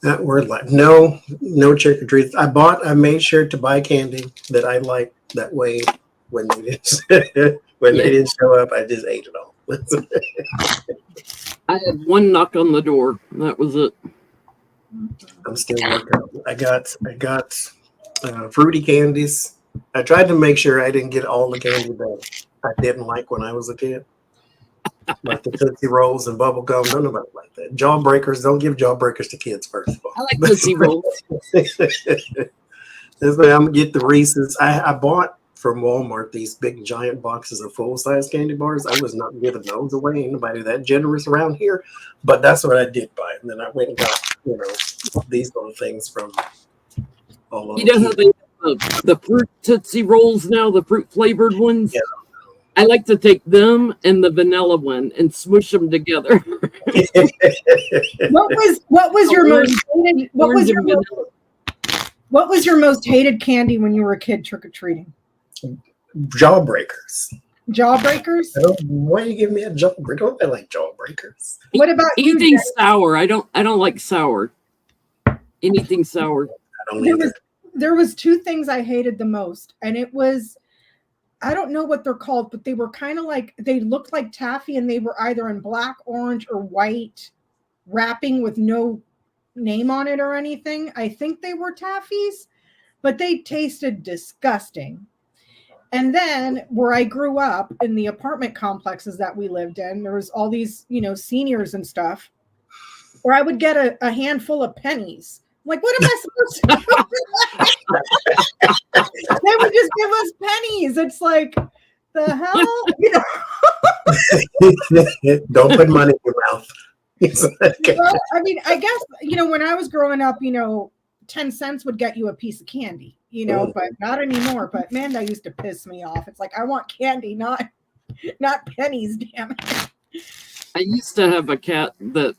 That word like no trick or treats. I made sure to buy candy that I liked. That way, when they didn't they didn't show up, I just ate it all. I had one knock on the door. That was it. I'm still working. I got fruity candies. I tried to make sure I didn't get all the candy that I didn't like when I was a kid. Like the Tootsie Rolls and bubble gum. None of it like that. Jawbreakers, don't give jawbreakers to kids, first of all. I like Tootsie Rolls. That's why I'm gonna get the Reese's. I bought from Walmart these big giant boxes of full-size candy bars. I was not giving those away. Ain't nobody that generous around here. But that's what I did buy. And then I went and got, these little things from all over. You know how they have the fruit Tootsie Rolls now, the fruit flavored ones? Yeah. I like to take them and the vanilla one and smush them together. What was your most hated? What was your most hated candy when you were a kid trick or treating? Jawbreakers. Jawbreakers? Why you give me a jawbreaker? Don't I like jawbreakers? What about anything sour? I don't like sour. Anything sour. I don't there was two things I hated the most, and it was, I don't know what they're called, but they were kind of like, they looked like taffy, and they were either in black, orange, or white wrapping with no name on it or anything. I think they were taffies, but they tasted disgusting. And then where I grew up in the apartment complexes that we lived in, there was all these, seniors and stuff, where I would get a handful of pennies. Like, what am I supposed to do? They would just give us pennies. It's like, the hell? Don't put money in your mouth. Well, I mean, I guess, when I was growing up, 10 cents would get you a piece of candy, but not anymore. But man, that used to piss me off. It's like, I want candy, not pennies, damn it. I used to have a cat that,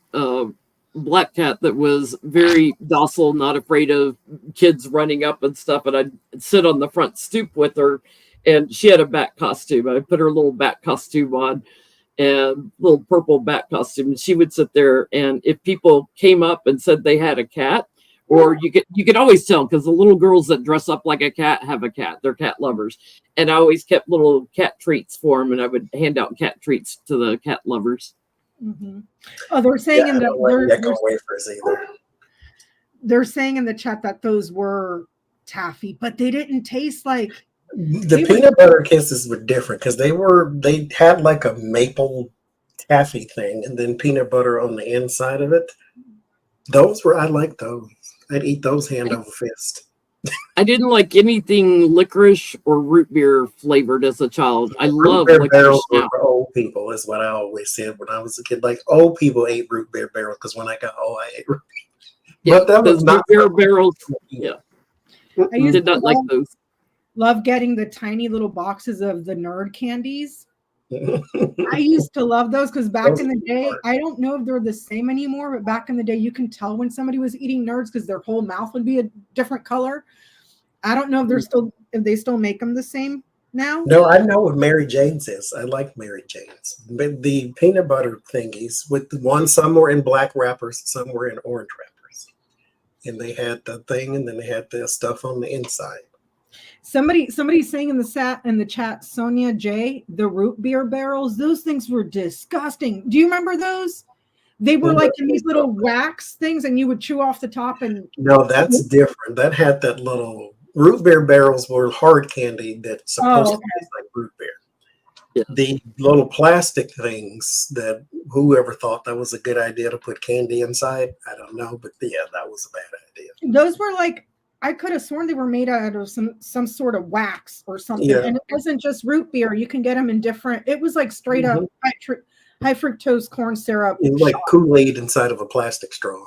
black cat that was very docile, not afraid of kids running up and stuff. And I'd sit on the front stoop with her, and she had a bat costume. I put her little bat costume on, and little purple bat costume. And she would sit there, and if people came up and said they had a cat, or you could always tell, because the little girls that dress up like a cat have a cat. They're cat lovers. And I always kept little cat treats for them, and I would hand out cat treats to the cat lovers. Mm-hmm. Oh, they're saying they're saying in the chat that those were taffy, but they didn't taste like the peanut butter kisses were different, because they had like a maple taffy thing and then peanut butter on the inside of it. I like those. I'd eat those hand over fist. I didn't like anything licorice or root beer flavored as a child. I love root beer barrels for old people, is what I always said when I was a kid. Like, old people ate root beer barrels, because when I got old, I ate root beer. But that was not root beer barrels. Yeah, I did not like those. Love getting the tiny little boxes of the nerd candies. I used to love those, because back in the day, I don't know if they're the same anymore, but back in the day, you can tell when somebody was eating nerds because their whole mouth would be a different color. I don't know if they still make them the same now. No, I know what Mary Jane's is. I like Mary Jane's. But the peanut butter thingies, with the one, some were in black wrappers, some were in orange wrappers. And they had the thing, and then they had the stuff on the inside. Somebody's saying in the chat, Sonia J, the root beer barrels, those things were disgusting. Do you remember those? They were like in these little wax things, and you would chew off the top. And no, that's different. That had that little root beer barrels were hard candy that's supposed to taste like root beer. Yeah. The little plastic things that whoever thought that was a good idea to put candy inside, I don't know, but yeah, that was a bad idea. Those were like, I could have sworn they were made out of some sort of wax or something. Yeah. And it wasn't just root beer. You can get them in different, it was like straight up high fructose corn syrup. It was like Kool-Aid inside of a plastic straw.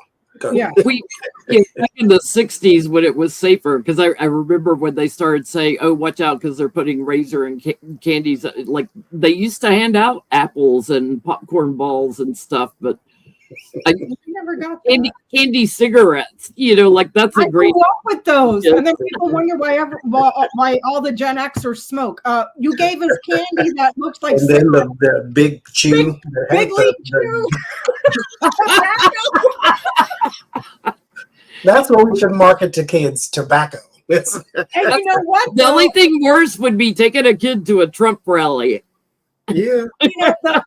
Yeah. Back in the 60s when it was safer, because I remember when they started saying, oh, watch out, because they're putting razor and candies. Like, they used to hand out apples and popcorn balls and stuff, but I never got candy cigarettes, like that's a great. I grew up with those, and then people wonder why all the Gen Xers smoke. You gave us candy that looks like. And then the big chew, big league chew. That's what we should market to kids: tobacco. And you know what? The only thing worse would be taking a kid to a Trump rally. Yeah. You know,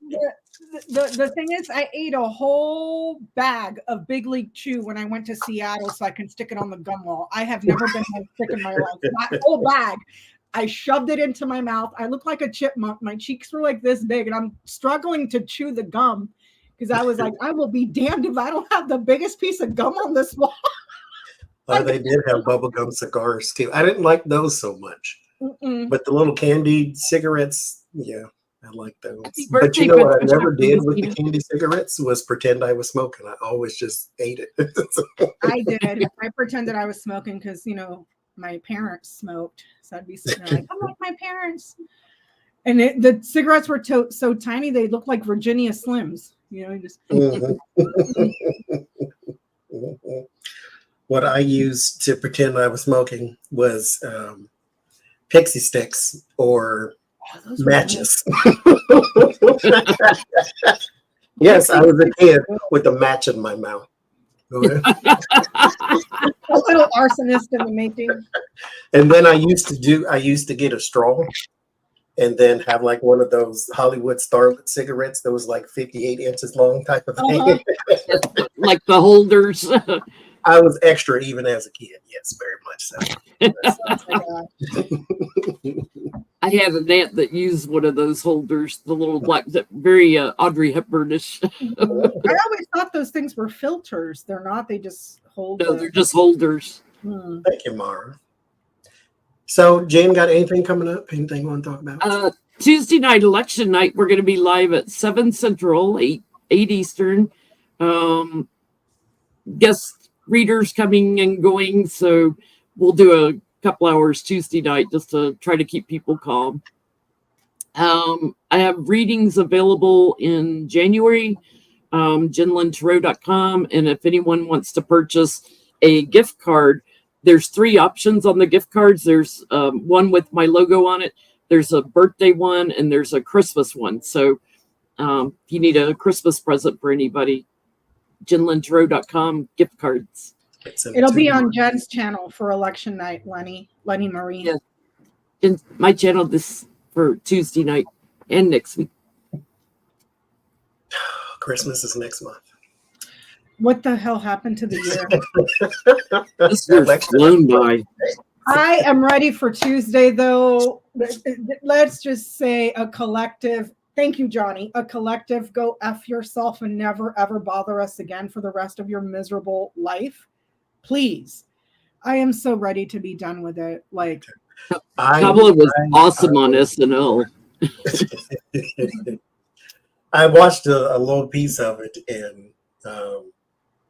the thing is, I ate a whole bag of Big League Chew when I went to Seattle so I can stick it on the gum wall. I have never been so sick in my life. That whole bag, I shoved it into my mouth. I look like a chipmunk. My cheeks were like this big, and I'm struggling to chew the gum because I was like, I will be damned if I don't have the biggest piece of gum on this wall. They did have bubblegum cigars too. I didn't like those so much. But the little candied cigarettes, yeah, I like those. But you know what I never did with the candy cigarettes was pretend I was smoking. I always just ate it. I did. I pretended I was smoking because, you know, my parents smoked. So I'd be sitting there like, I'm like my parents. And the cigarettes were so tiny, they looked like Virginia Slims. You know, just. What I used to pretend I was smoking was pixie sticks or matches. Yes, I was a kid with a match in my mouth. A little arsonist in the making. And then I used to get a straw and then have like one of those Hollywood starlet cigarettes that was like 58 inches long type of thing. Like the holders. I was extra even as a kid. Yes, very much so. I had an aunt that used one of those holders, the little black, very Audrey Hepburnish. I always thought those things were filters. They're not. They just hold. No, they're just holders. Thank you, Mara. So, Jen, got anything coming up? Anything you want to talk about? Tuesday night, election night, we're going to be live at 7 Central, 8 Eastern. Guest readers coming and going, so we'll do a couple hours Tuesday night just to try to keep people calm. I have readings available in January, JenLynTarot.com, and if anyone wants to purchase a gift card, there's 3 options on the gift cards. There's one with my logo on it, there's a birthday one, and there's a Christmas one. So if you need a Christmas present for anybody, JenLynTarot.com gift cards. It'll be on Jen's channel for election night, Lenny Marie. Yeah. And my channel this for Tuesday night and next week. Christmas is next month. What the hell happened to the year? This year's flown by. I am ready for Tuesday, though. Let's just say a collective. Thank you, Johnny. A collective, go F yourself and never, ever bother us again for the rest of your miserable life. Please. I am so ready to be done with it. Like, Kamala was awesome on SNL. I watched a little piece of it and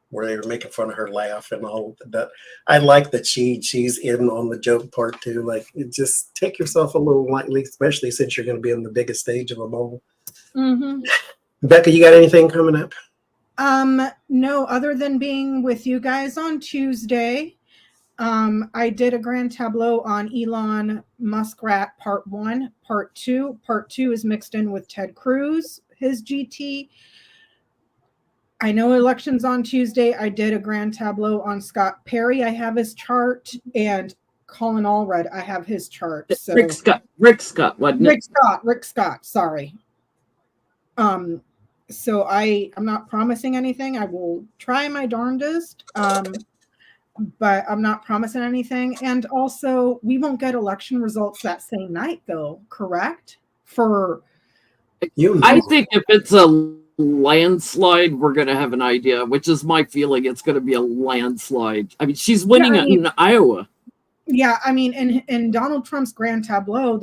where they were making fun of her laugh and all that. I like that she's in on the joke part too. Like, just take yourself a little lightly, especially since you're going to be on the biggest stage of them all. Becca, you got anything coming up? No, other than being with you guys on Tuesday. I did a grand tableau on Elon Muskrat part 1, part 2. Part 2 is mixed in with Ted Cruz, his GT. I know elections on Tuesday. I did a grand tableau on Scott Perry. I have his chart, and Colin Allred, I have his chart. So Rick Scott, wasn't it? Rick Scott, sorry. So I'm not promising anything. I will try my darndest, but I'm not promising anything. And also, we won't get election results that same night, though, correct? I think if it's a landslide, we're going to have an idea, which is my feeling. It's going to be a landslide. I mean, she's winning in Iowa. Yeah, I mean, in Donald Trump's grand tableau,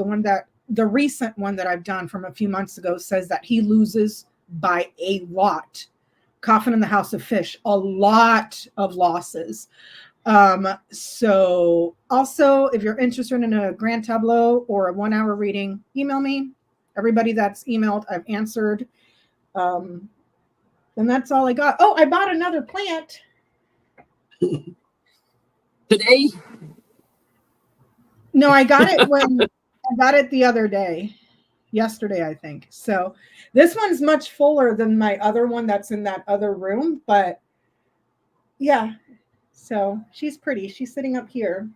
the recent one that I've done from a few months ago says that he loses by a lot. Coffin in the House of Fish, a lot of losses. So also, if you're interested in a grand tableau or a 1-hour reading, email me. Everybody that's emailed, I've answered. And that's all I got. Oh, I bought another plant. Today? No, I got it the other day. Yesterday, I think. So this one's much fuller than my other one that's in that other room. But yeah, So she's pretty. She's sitting up here.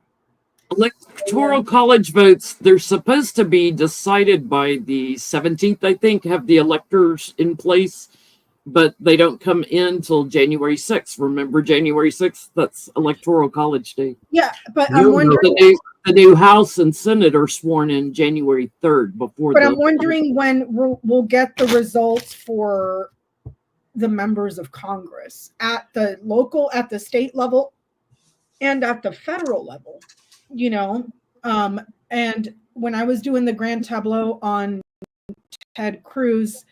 Electoral college votes, they're supposed to be decided by the 17th, I think, have the electors in place, but they don't come in till January 6th. Remember January 6th? That's Electoral College Day. Yeah, but You I'm know- wondering. The new House and Senate are sworn in January 3rd before But I'm wondering when we'll get the results for the members of Congress at the local, at the state level, and at the federal level, you know. And when I was doing the grand tableau on Ted Cruz,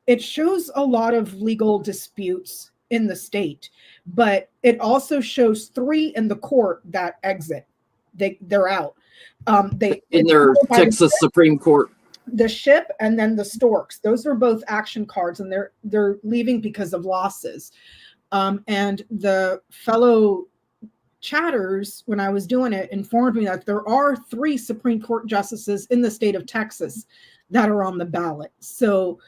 it shows a lot of legal disputes in the state, but it also shows 3 in the court that exit. They're out. in their Texas Supreme Court. The ship and then the storks. Those are both action cards, and they're leaving because of losses. And the fellow chatters, when I was doing it, informed me that there are 3 Supreme Court justices in the state of Texas that are on the ballot. So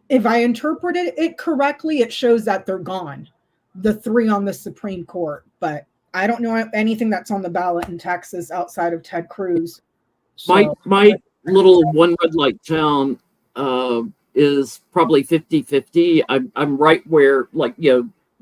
if I interpreted it correctly, it shows that they're gone, the 3 on the Supreme Court. But I don't know anything that's on the ballot in Texas outside of Ted Cruz. So, My little one red light town is probably 50-50. I'm right where, like,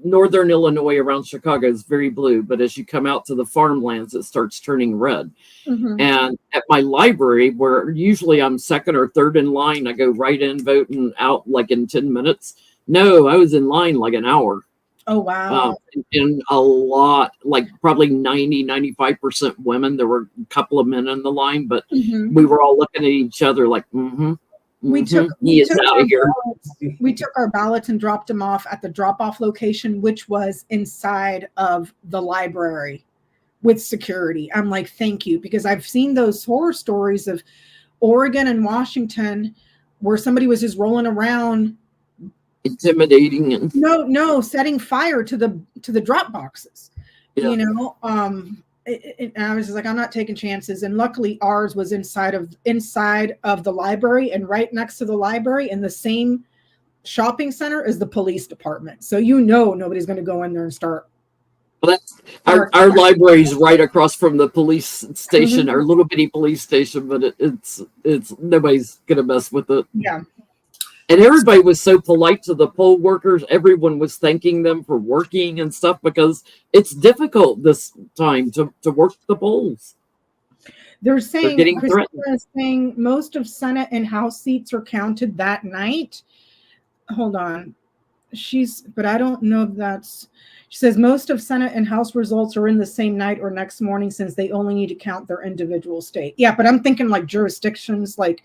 northern Illinois around Chicago is very blue, but as you come out to the farmlands, it starts turning red. mhm. And at my library, where usually I'm second or third in line, I go right in, vote, and out like in 10 minutes. No, I was in line like an hour. Oh, wow. And a lot, like probably 95% women. There were a couple of men in the line, but Mhm. we were all looking at each other like, We took he is out of here. We took our ballots and dropped them off at the drop-off location, which was inside of the library with security. I'm like, thank you, because I've seen those horror stories of Oregon and Washington where somebody was just rolling around, Intimidating and setting fire to the drop boxes. Yeah. You know, and I was just like, I'm not taking chances. And luckily, ours was inside of the library, and right next to the library, in the same shopping center, is the police department. So nobody's going to go in there and start. Well, that's our library's right across from the police station, our little bitty police station, but it's nobody's gonna mess with it. Yeah. And everybody was so polite to the poll workers. Everyone was thanking them for working and stuff, because it's difficult this time to work the polls. They're saying, getting Christina threatened. is saying most of Senate and House seats are counted that night. Hold on. But I don't know if that's, she says most of Senate and House results are in the same night or next morning, since they only need to count their individual state. Yeah, but I'm thinking like jurisdictions, like,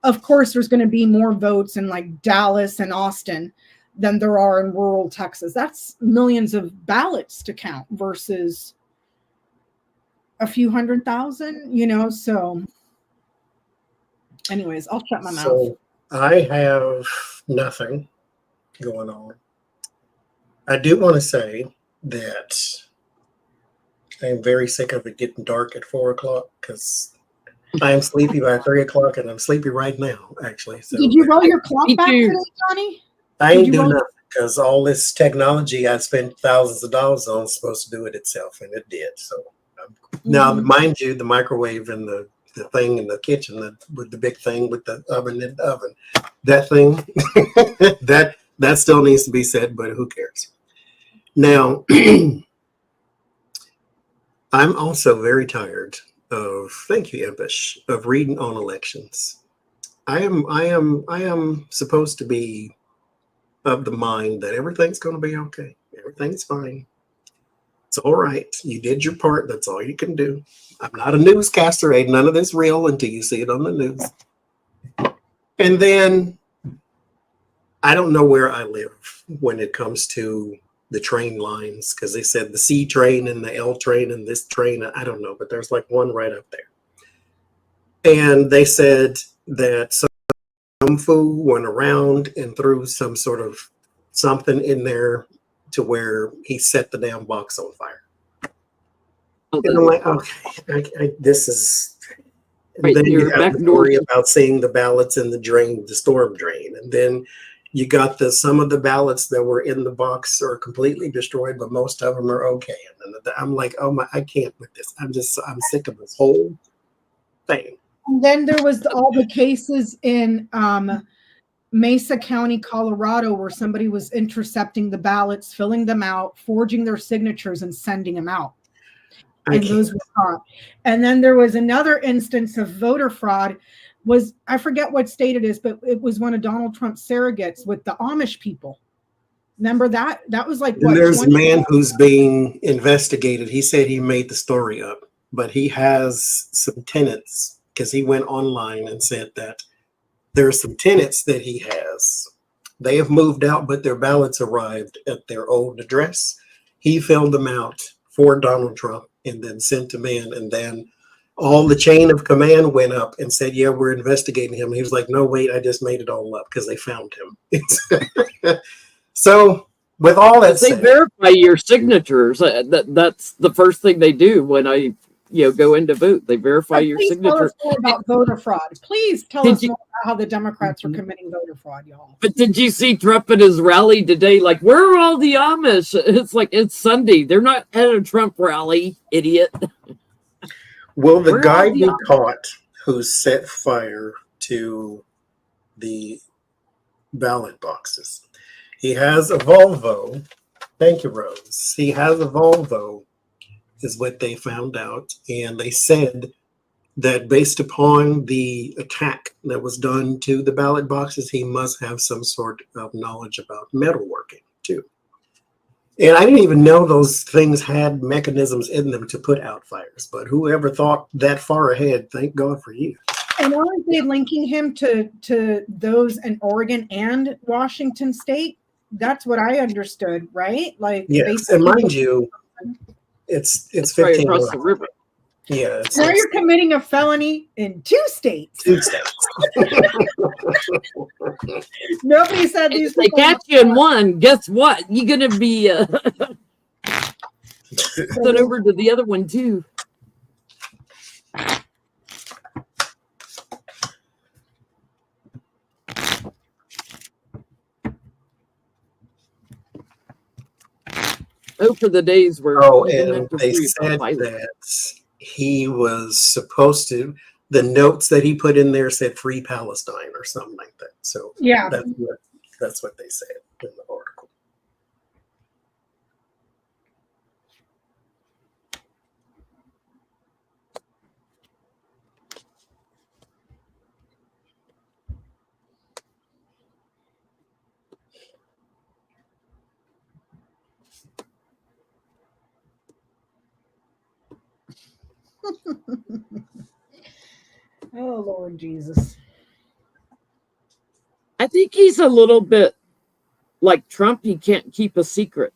of course there's going to be more votes in like Dallas and Austin than there are in rural Texas. That's millions of ballots to count versus a few 100,000, so anyways, I'll shut my mouth. So I have nothing going on. I do want to say that I am very sick of it getting dark at 4 o'clock, because I am sleepy by 3 o'clock, and I'm sleepy right now, actually. So did you roll your clock Me back too. today, Johnny? I ain't you doing roll- nothing, because all this technology I spent thousands of dollars on is supposed to do it itself, and it did. So now, mind you, the microwave and the thing in the kitchen, with the big thing with the oven in the oven, that thing, that still needs to be said, but who cares? Now, I'm also very tired of, thank you, Impish, of reading on elections. I am supposed to be of the mind that everything's going to be okay. Everything's fine. It's all right. You did your part. That's all you can do. I'm not a newscaster. Ain't none of this real until you see it on the news. And then I don't know where I live when it comes to the train lines, because they said the C train and the L train and this train. I don't know, but there's like one right up there. And they said that some fool went around and threw some sort of something in there to where he set the damn box on fire. And I'm like, okay, this is. And Right, then you you're have back the story north. about seeing the ballots in the drain, the storm drain, and then You got some of the ballots that were in the box are completely destroyed, but most of them are okay. And I'm like, oh my, I can't with this. I'm sick of this whole thing. And then there was all the cases in Mesa County, Colorado, where somebody was intercepting the ballots, filling them out, forging their signatures, and sending them out. And those were caught. And then there was another instance of voter fraud. I forget what state it is, but it was one of Donald Trump's surrogates with the Amish people. Remember that? That was like what? There's a man who's being investigated. He said he made the story up, but he has some tenants because he went online and said that there are some tenants that he has. They have moved out, but their ballots arrived at their old address. He filled them out for Donald Trump and then sent them in, and then all the chain of command went up and said, yeah, we're investigating him. And he was like, no, wait, I just made it all up because they found him. So with all that they verify your signatures. That's the first thing they do when I go in to vote. They verify your signature. Tell us more about voter fraud. Please tell us more about how the Democrats are committing voter fraud, y'all. But did you see Trump at his rally today? Like, where are all the Amish? It's like, it's Sunday. They're not at a Trump rally, idiot. Will the guy be caught who set fire to the ballot boxes? He has a Volvo. Thank you, Rose. He has a Volvo, is what they found out. And they said that based upon the attack that was done to the ballot boxes, he must have some sort of knowledge about metalworking too. And I didn't even know those things had mechanisms in them to put out fires. But whoever thought that far ahead, thank God for you. And aren't they linking him to those in Oregon and Washington State? That's what I understood, right? Like, yes, and mind you, it's 15 right across the river. Yeah. Now you're committing a felony in 2 states. 2 states. Nobody said these. If they catch you in one, guess what? You're gonna be sent over to the other one too. Oh, for the days where and they said that he was supposed to. The notes that he put in there said "Free Palestine" or something like that. So yeah, that's what they said in the article. Oh, Lord Jesus. I think he's a little bit like Trump. He can't keep a secret.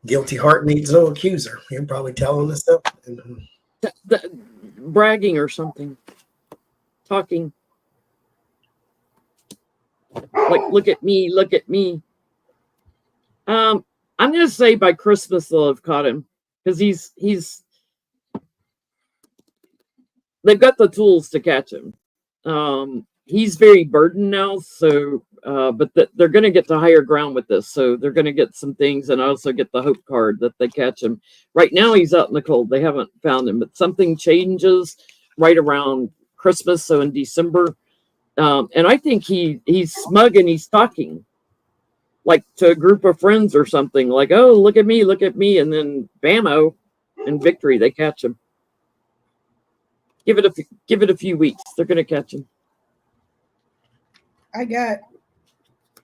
Guilty heart needs no accuser. You're probably telling us something. Bragging or something. Talking. Like, look at me, look at me. I'm going to say by Christmas they'll have caught him. Because they've got the tools to catch him. He's very burdened now, so but they're going to get to higher ground with this, so they're going to get some things, and also get the hope card that they catch him. Right now he's out in the cold. They haven't found him, but something changes right around Christmas, so in December, and I think he's smug and he's talking like to a group of friends or something, like, oh, look at me, and then bammo, in victory they catch him. Give it a few weeks. They're going to catch him. I got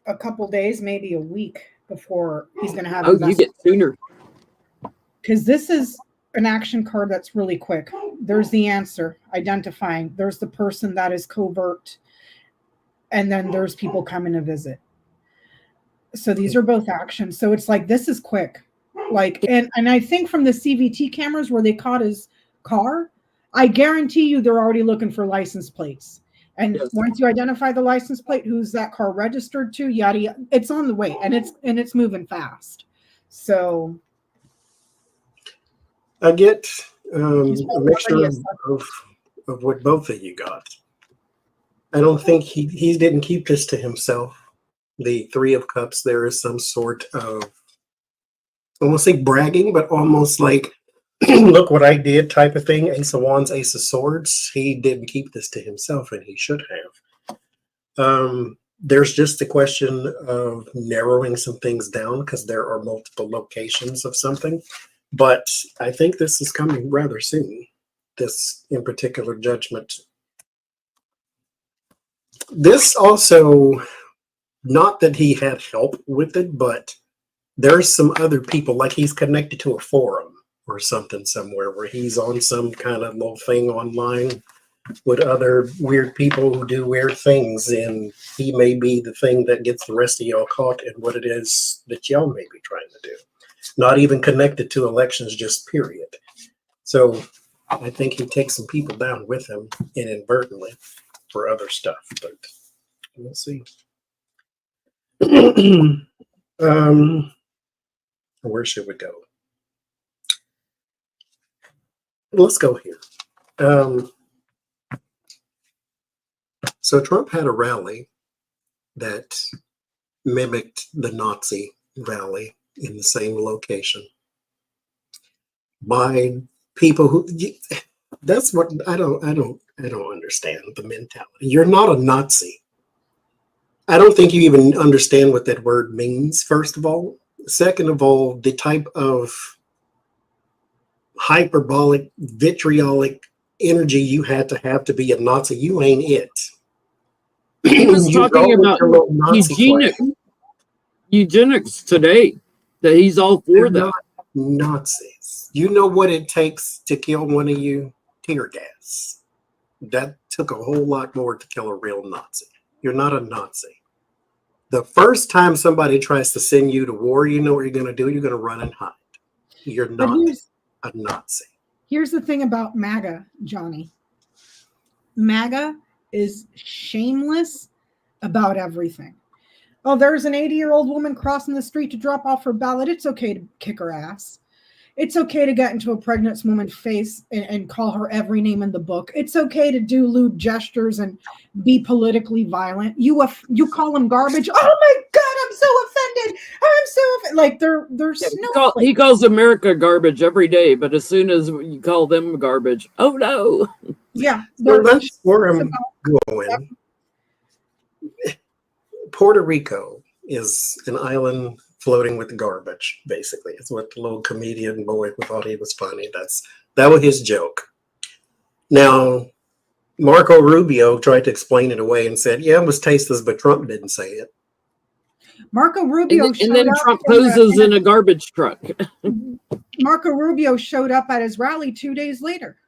a couple days, maybe a week before he's going to have. Oh, you get sooner. Because this is an action card that's really quick. There's the answer, identifying. There's the person that is covert. And then there's people coming to visit. So these are both actions. So it's like, this is quick. Like, and I think from the CVT cameras where they caught his car, I guarantee you they're already looking for license plates. And yes, once you identify the license plate, who's that car registered to, yada, yada, it's on the way, and it's moving fast. So I get, a mixture of what both of you got. I don't think he didn't keep this to himself. The Three of Cups, there is some sort of, I won't say bragging, but almost like, look what I did type of thing. Ace of Wands, Ace of Swords. He didn't keep this to himself, and he should have. There's just a question of narrowing some things down because there are multiple locations of something. But I think this is coming rather soon, this in particular judgment. This also, not that he had help with it, but there's some other people, like he's connected to a forum or something somewhere where he's on some kind of little thing online with other weird people who do weird things, and he may be the thing that gets the rest of y'all caught in what it is that y'all may be trying to do. Not even connected to elections, just period. So I think he takes some people down with him inadvertently for other stuff, but we'll see. Where should we go? Let's go here. So Trump had a rally that mimicked the Nazi rally in the same location by people who, that's what I don't understand the mentality. You're not a Nazi. I don't think you even understand what that word means, first of all. Second of all, the type of hyperbolic, vitriolic energy you had to have to be a Nazi, you ain't it. He was talking about eugenics today, that he's all for that. Not Nazis. You know what it takes to kill one of you? Tear gas. That took a whole lot more to kill a real Nazi. You're not a Nazi. The first time somebody tries to send you to war, you know what you're going to do? You're going to run and hide. You're not a Nazi. Here's the thing about MAGA, Johnny. MAGA is shameless about everything. Oh, there's an 80-year-old woman crossing the street to drop off her ballot. It's okay to kick her ass. It's okay to get into a pregnant woman's face and call her every name in the book. It's okay to do lewd gestures and be politically violent. You call them garbage. Oh my God, I'm so offended. I'm so offended. Like there's he calls America garbage every day, but as soon as you call them garbage, oh no. Yeah. So that's where I'm going. Puerto Rico is an island floating with garbage, basically. It's what the little comedian boy who thought he was funny. That was his joke. Now, Marco Rubio tried to explain it away and said, yeah, it was tasteless, but Trump didn't say it. Marco Rubio and then Trump poses in a garbage truck. Marco Rubio showed up at his rally 2 days later.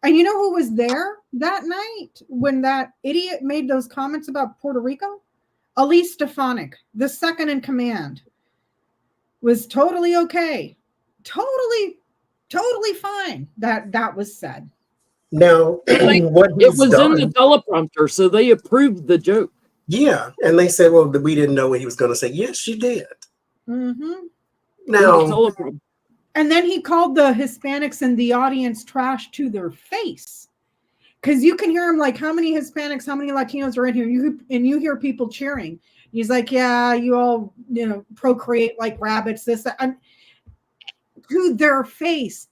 And you know who was there that night when that idiot made those comments about Puerto Rico? Elise Stefanik, the second in command, was totally okay. Totally fine that was said. Now, what it was done in the teleprompter, so they approved the joke. Yeah, and they said, well, we didn't know what he was going to say. Yes, you did. Mm-hmm. Now, and then he called the Hispanics in the audience trash to their face. Because you can hear him like, how many Hispanics, how many Latinos are in here? You hear people cheering. He's like, yeah, you all, procreate like rabbits, this, that. And to their face.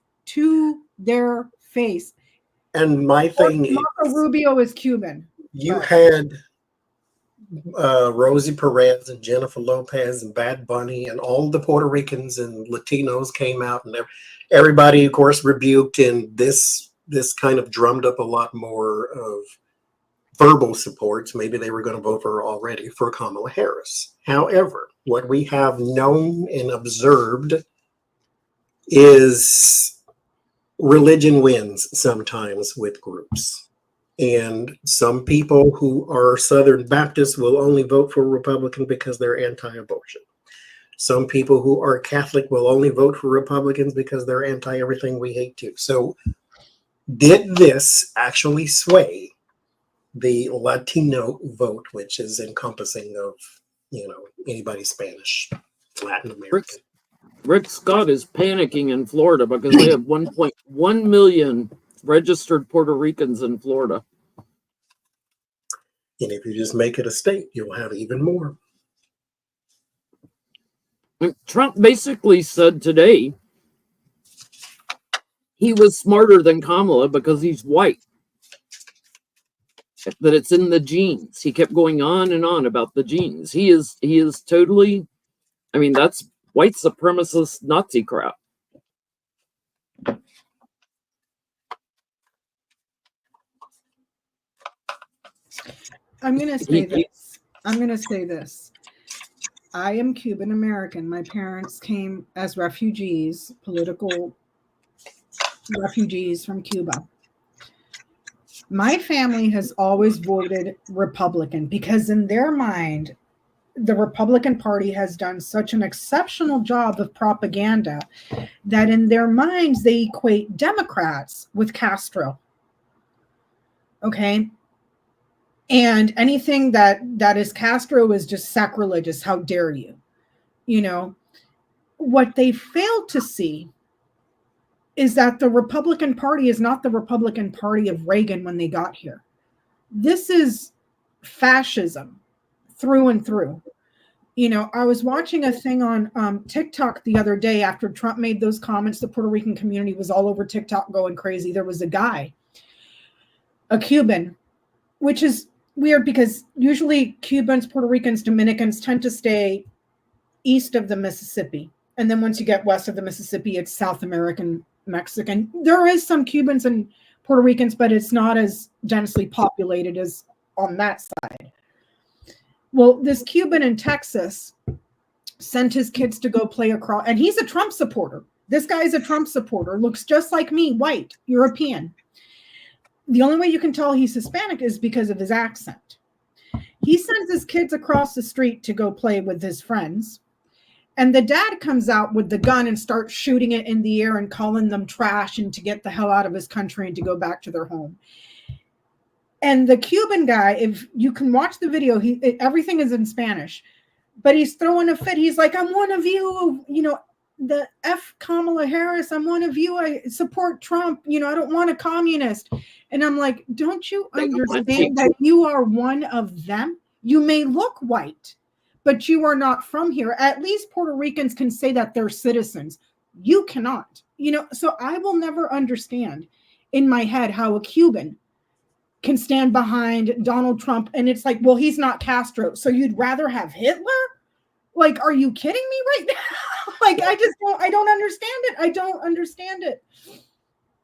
And my thing is, Marco Rubio is Cuban. You had Rosie Perez and Jennifer Lopez and Bad Bunny and all the Puerto Ricans and Latinos came out, and everybody, of course, rebuked, and this kind of drummed up a lot more of verbal support. Maybe they were going to vote for her already for Kamala Harris. However, what we have known and observed is religion wins sometimes with groups. And some people who are Southern Baptists will only vote for a Republican because they're anti-abortion. Some people who are Catholic will only vote for Republicans because they're anti-everything we hate too. So did this actually sway the Latino vote, which is encompassing of, anybody Spanish, Latin American? Rick Scott is panicking in Florida because they have 1.1 million registered Puerto Ricans in Florida. And if you just make it a state, you'll have even more. Trump basically said today he was smarter than Kamala because he's white. That it's in the genes. He kept going on and on about the genes. He is totally, I mean, that's white supremacist Nazi crap. I'm going to say this. I am Cuban American. My parents came as refugees, political refugees from Cuba. My family has always voted Republican because in their mind, the Republican Party has done such an exceptional job of propaganda that in their minds, they equate Democrats with Castro. Okay. And anything that is Castro is just sacrilegious. How dare you? You know, what they fail to see is that the Republican Party is not the Republican Party of Reagan when they got here. This is fascism through and through. You know, I was watching a thing on TikTok the other day after Trump made those comments. The Puerto Rican community was all over TikTok going crazy. There was a guy, a Cuban, which is weird because usually Cubans, Puerto Ricans, Dominicans tend to stay east of the Mississippi. And then once you get west of the Mississippi, it's South American, Mexican. There is some Cubans and Puerto Ricans, but it's not as densely populated as on that side. Well, this Cuban in Texas sent his kids to go play across, and he's a Trump supporter. This guy is a Trump supporter, looks just like me, white, European. The only way you can tell he's Hispanic is because of his accent. He sends his kids across the street to go play with his friends. And the dad comes out with the gun and starts shooting it in the air and calling them trash and to get the hell out of his country and to go back to their home. And the Cuban guy, if you can watch the video, everything is in Spanish, but he's throwing a fit. He's like, I'm one of you, you know, the F Kamala Harris. I'm one of you. I support Trump. You know, I don't want a communist. And I'm like, don't you understand that you are one of them? You may look white, but you are not from here. At least Puerto Ricans can say that they're citizens. You cannot, you know, so I will never understand in my head how a Cuban can stand behind Donald Trump. And it's like, well, he's not Castro. So you'd rather have Hitler? Like, are you kidding me right now? Like, I don't understand it. I don't understand it.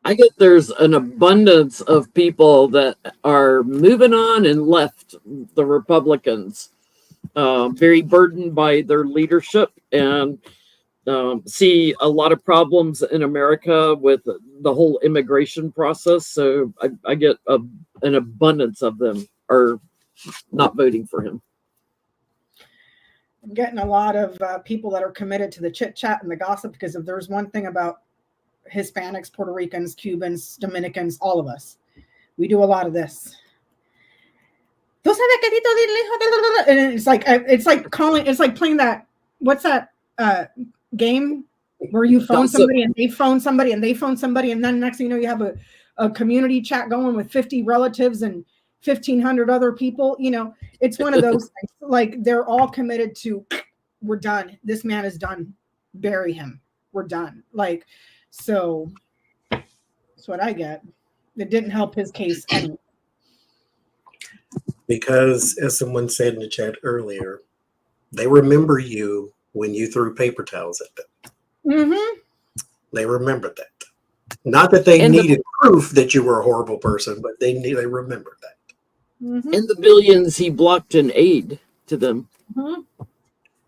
I get there's an abundance of people that are moving on and left the Republicans, very burdened by their leadership and see a lot of problems in America with the whole immigration process. So I get an abundance of them are not voting for him. I'm getting a lot of people that are committed to the chit chat and the gossip because if there's one thing about Hispanics, Puerto Ricans, Cubans, Dominicans, all of us, we do a lot of this. And it's like calling, it's like playing that, what's that game where you phone somebody and they phone somebody and they phone somebody and then next thing you know you have a community chat going with 50 relatives and 1,500 other people. You know, it's one of those things. Like they're all committed to, we're done. This man is done. Bury him. We're done. Like, so that's what I get. It didn't help his case anyway. Because, as someone said in the chat earlier, they remember you when you threw paper towels at them. Mm-hmm. They remembered that. Not that they needed proof that you were a horrible person, but they remembered that. Mm-hmm. And the billions he blocked in aid to them. Mm-hmm.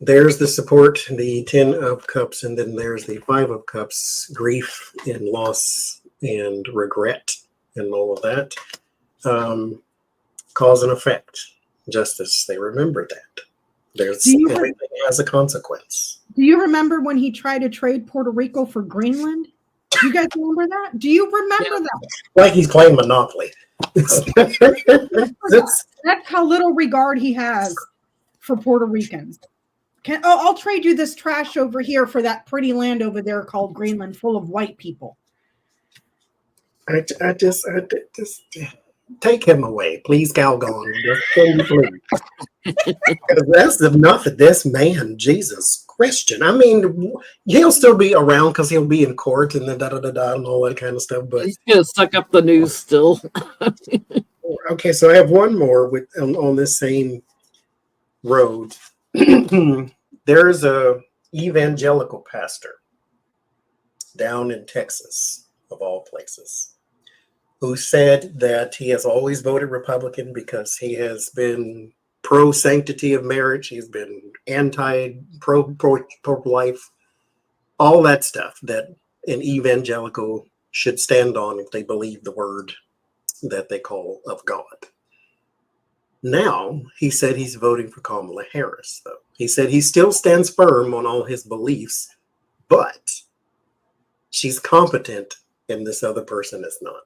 There's the support, the 10 of cups, and then there's the 5 of cups, grief and loss and regret and all of that. Cause and effect, justice. They remember that. Everything has a consequence. Do you remember when he tried to trade Puerto Rico for Greenland? Do you guys remember that? Do you remember that? Like he's playing Monopoly. That's how little regard he has for Puerto Ricans. I'll trade you this trash over here for that pretty land over there called Greenland full of white people. I just take him away, please, Calgon. Just can you please? 'Cause that's enough of this man, Jesus Christian. I mean, he'll still be around because he'll be in court and then da da da da and all that kind of stuff. But He's gonna suck up the news still. okay, so I have one more with on this same road. There's a evangelical pastor down in Texas, of all places, who said that he has always voted Republican because he has been pro sanctity of marriage. He's been anti pro life, all that stuff that an evangelical should stand on if they believe the word that they call of God. Now, he said he's voting for Kamala Harris, though. He said he still stands firm on all his beliefs, but she's competent and this other person is not.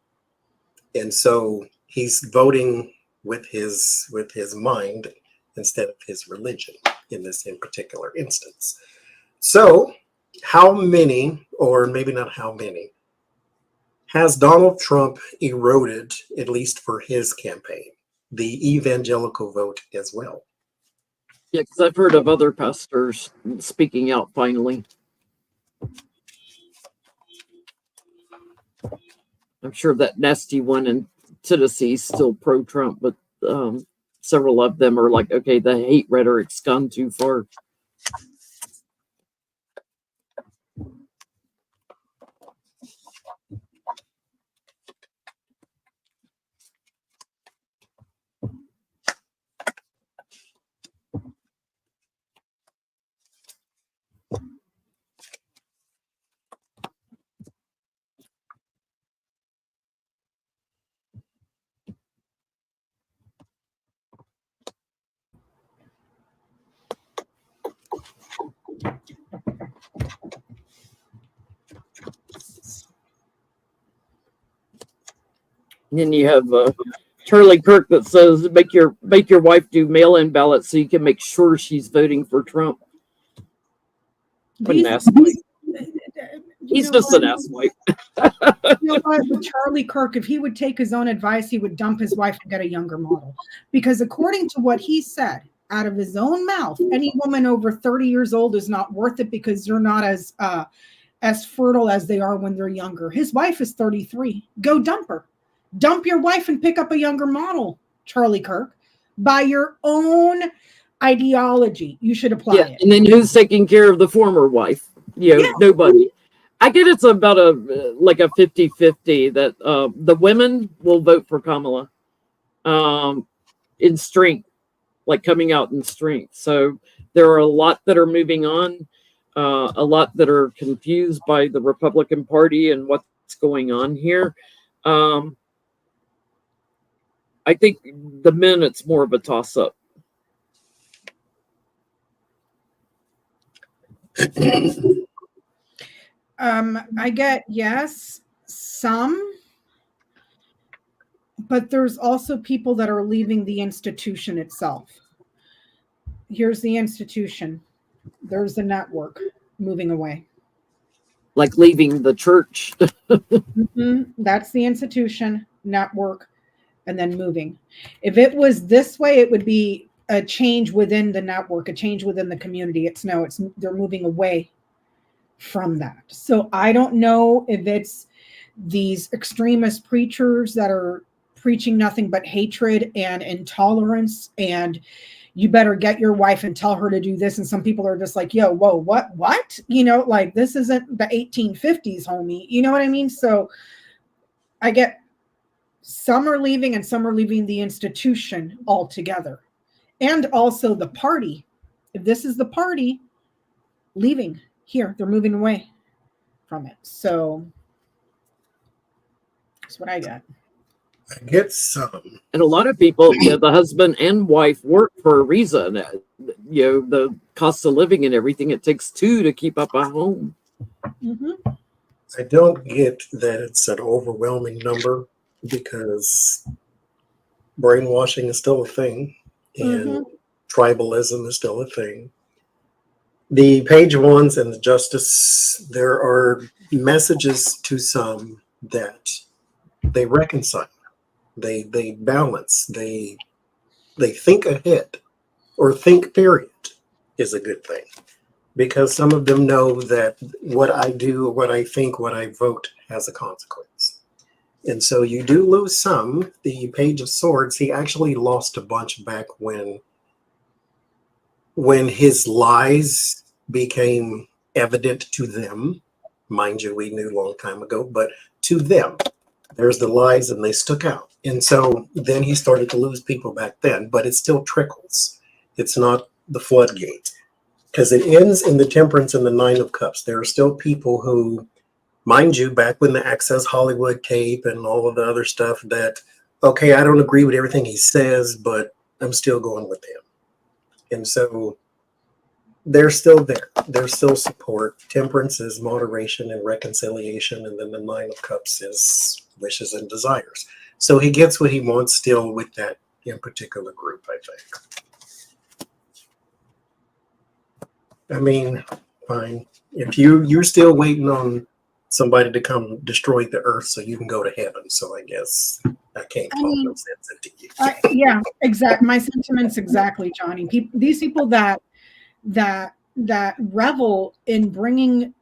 And so he's voting with his mind instead of his religion in this in particular instance. So how many, or maybe not how many, has Donald Trump eroded, at least for his campaign, the evangelical vote as well? Yeah, because I've heard of other pastors speaking out finally. I'm sure that nasty one in Tennessee is still pro-Trump, but several of them are like, okay, the hate rhetoric's gone too far. And then you have Charlie Kirk that says make your wife do mail-in ballots so you can make sure she's voting for Trump. What an asswipe. He's just an asswipe. You know what? With Charlie Kirk, if he would take his own advice, he would dump his wife and get a younger model. Because according to what he said out of his own mouth, any woman over 30 years old is not worth it because they're not as fertile as they are when they're younger. His wife is 33. Go dump her. Dump your wife and pick up a younger model, Charlie Kirk. By your own ideology, you should apply it. And then who's taking care of the former wife? Nobody. I get it's about a 50-50 that the women will vote for Kamala in strength, like coming out in strength. So there are a lot that are moving on, a lot that are confused by the Republican Party and what's going on here. I think the men, it's more of a toss-up. I get, yes, some, but there's also people that are leaving the institution itself. Here's the institution. There's the network moving away. Like leaving the church. That's the institution, network, and then moving. If it was this way, it would be a change within the network, a change within the community. They're moving away from that. So I don't know if it's these extremist preachers that are preaching nothing but hatred and intolerance and you better get your wife and tell her to do this. And some people are just like, yo, whoa, what? Like this isn't the 1850s, homie. You know what I mean? So I get some are leaving and some are leaving the institution altogether. And also the party. If this is the party, leaving here, they're moving away from it. So that's what I got. I get some. And a lot of people, the husband and wife work for a reason. The cost of living and everything, it takes two to keep up a home. I don't get that it's an overwhelming number because brainwashing is still a thing and tribalism is still a thing. The page ones and the justice, there are messages to some that they reconcile. They balance. They think ahead, or think period is a good thing, because some of them know that what I do, or what I think, what I vote has a consequence. And so you do lose some. The Page of Swords, he actually lost a bunch back when his lies became evident to them. Mind you, we knew a long time ago, but to them, there's the lies and they stuck out. And so then he started to lose people back then, but it still trickles. It's not the floodgate, because it ends in the Temperance and the Nine of Cups. There are still people who, mind you, back when the Access Hollywood tape and all of the other stuff, that, okay, I don't agree with everything he says, but I'm still going with him. And so they're still there. There's still support. Temperance is moderation and reconciliation, and then the Nine of Cups is wishes and desires. So he gets what he wants still with that in particular group, I think. I mean, fine. If you're still waiting on somebody to come destroy the earth so you can go to heaven, so I guess I can't talk no sense into you. Yeah, exactly. My sentiments exactly, Johnny. These people that revel in bringing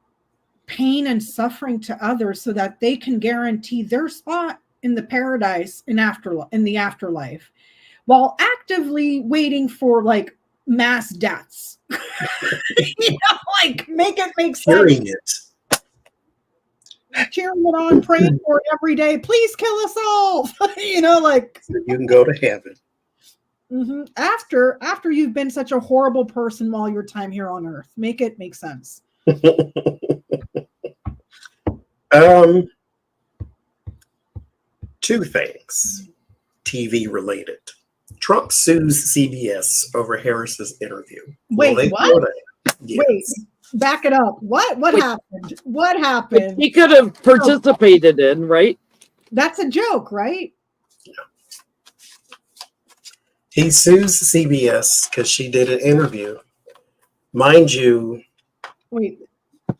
pain and suffering to others so that they can guarantee their spot in the paradise in the afterlife, while actively waiting for like mass deaths. Like make sense. Hearing it. Cheering it on, praying for it every day. Please kill us all. Like so you can go to heaven. Mm-hmm. After you've been such a horrible person while your time here on Earth, make it make sense. Two things, TV related. Trump sues CBS over Harris's interview. Wait, what? Yes. Wait, back it up. What happened? What happened? He could have participated in, right? That's a joke, right? He sues CBS because she did an interview. Mind you,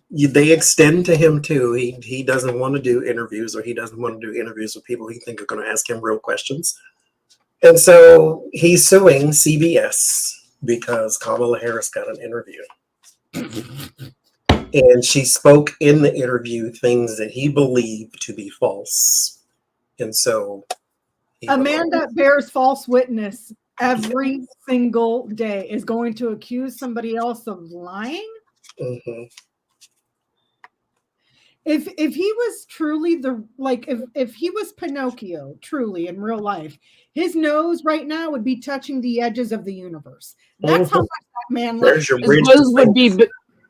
they extend to him too. He doesn't want to do interviews, or he doesn't want to do interviews with people he think are going to ask him real questions. And so he's suing CBS because Kamala Harris got an interview. And she spoke in the interview things that he believed to be false. And so Amanda bears false witness every single day, is going to accuse somebody else of lying. Mm-hmm. If he was truly if he was Pinocchio truly in real life, his nose right now would be touching the edges of the universe. That's how much that man loves.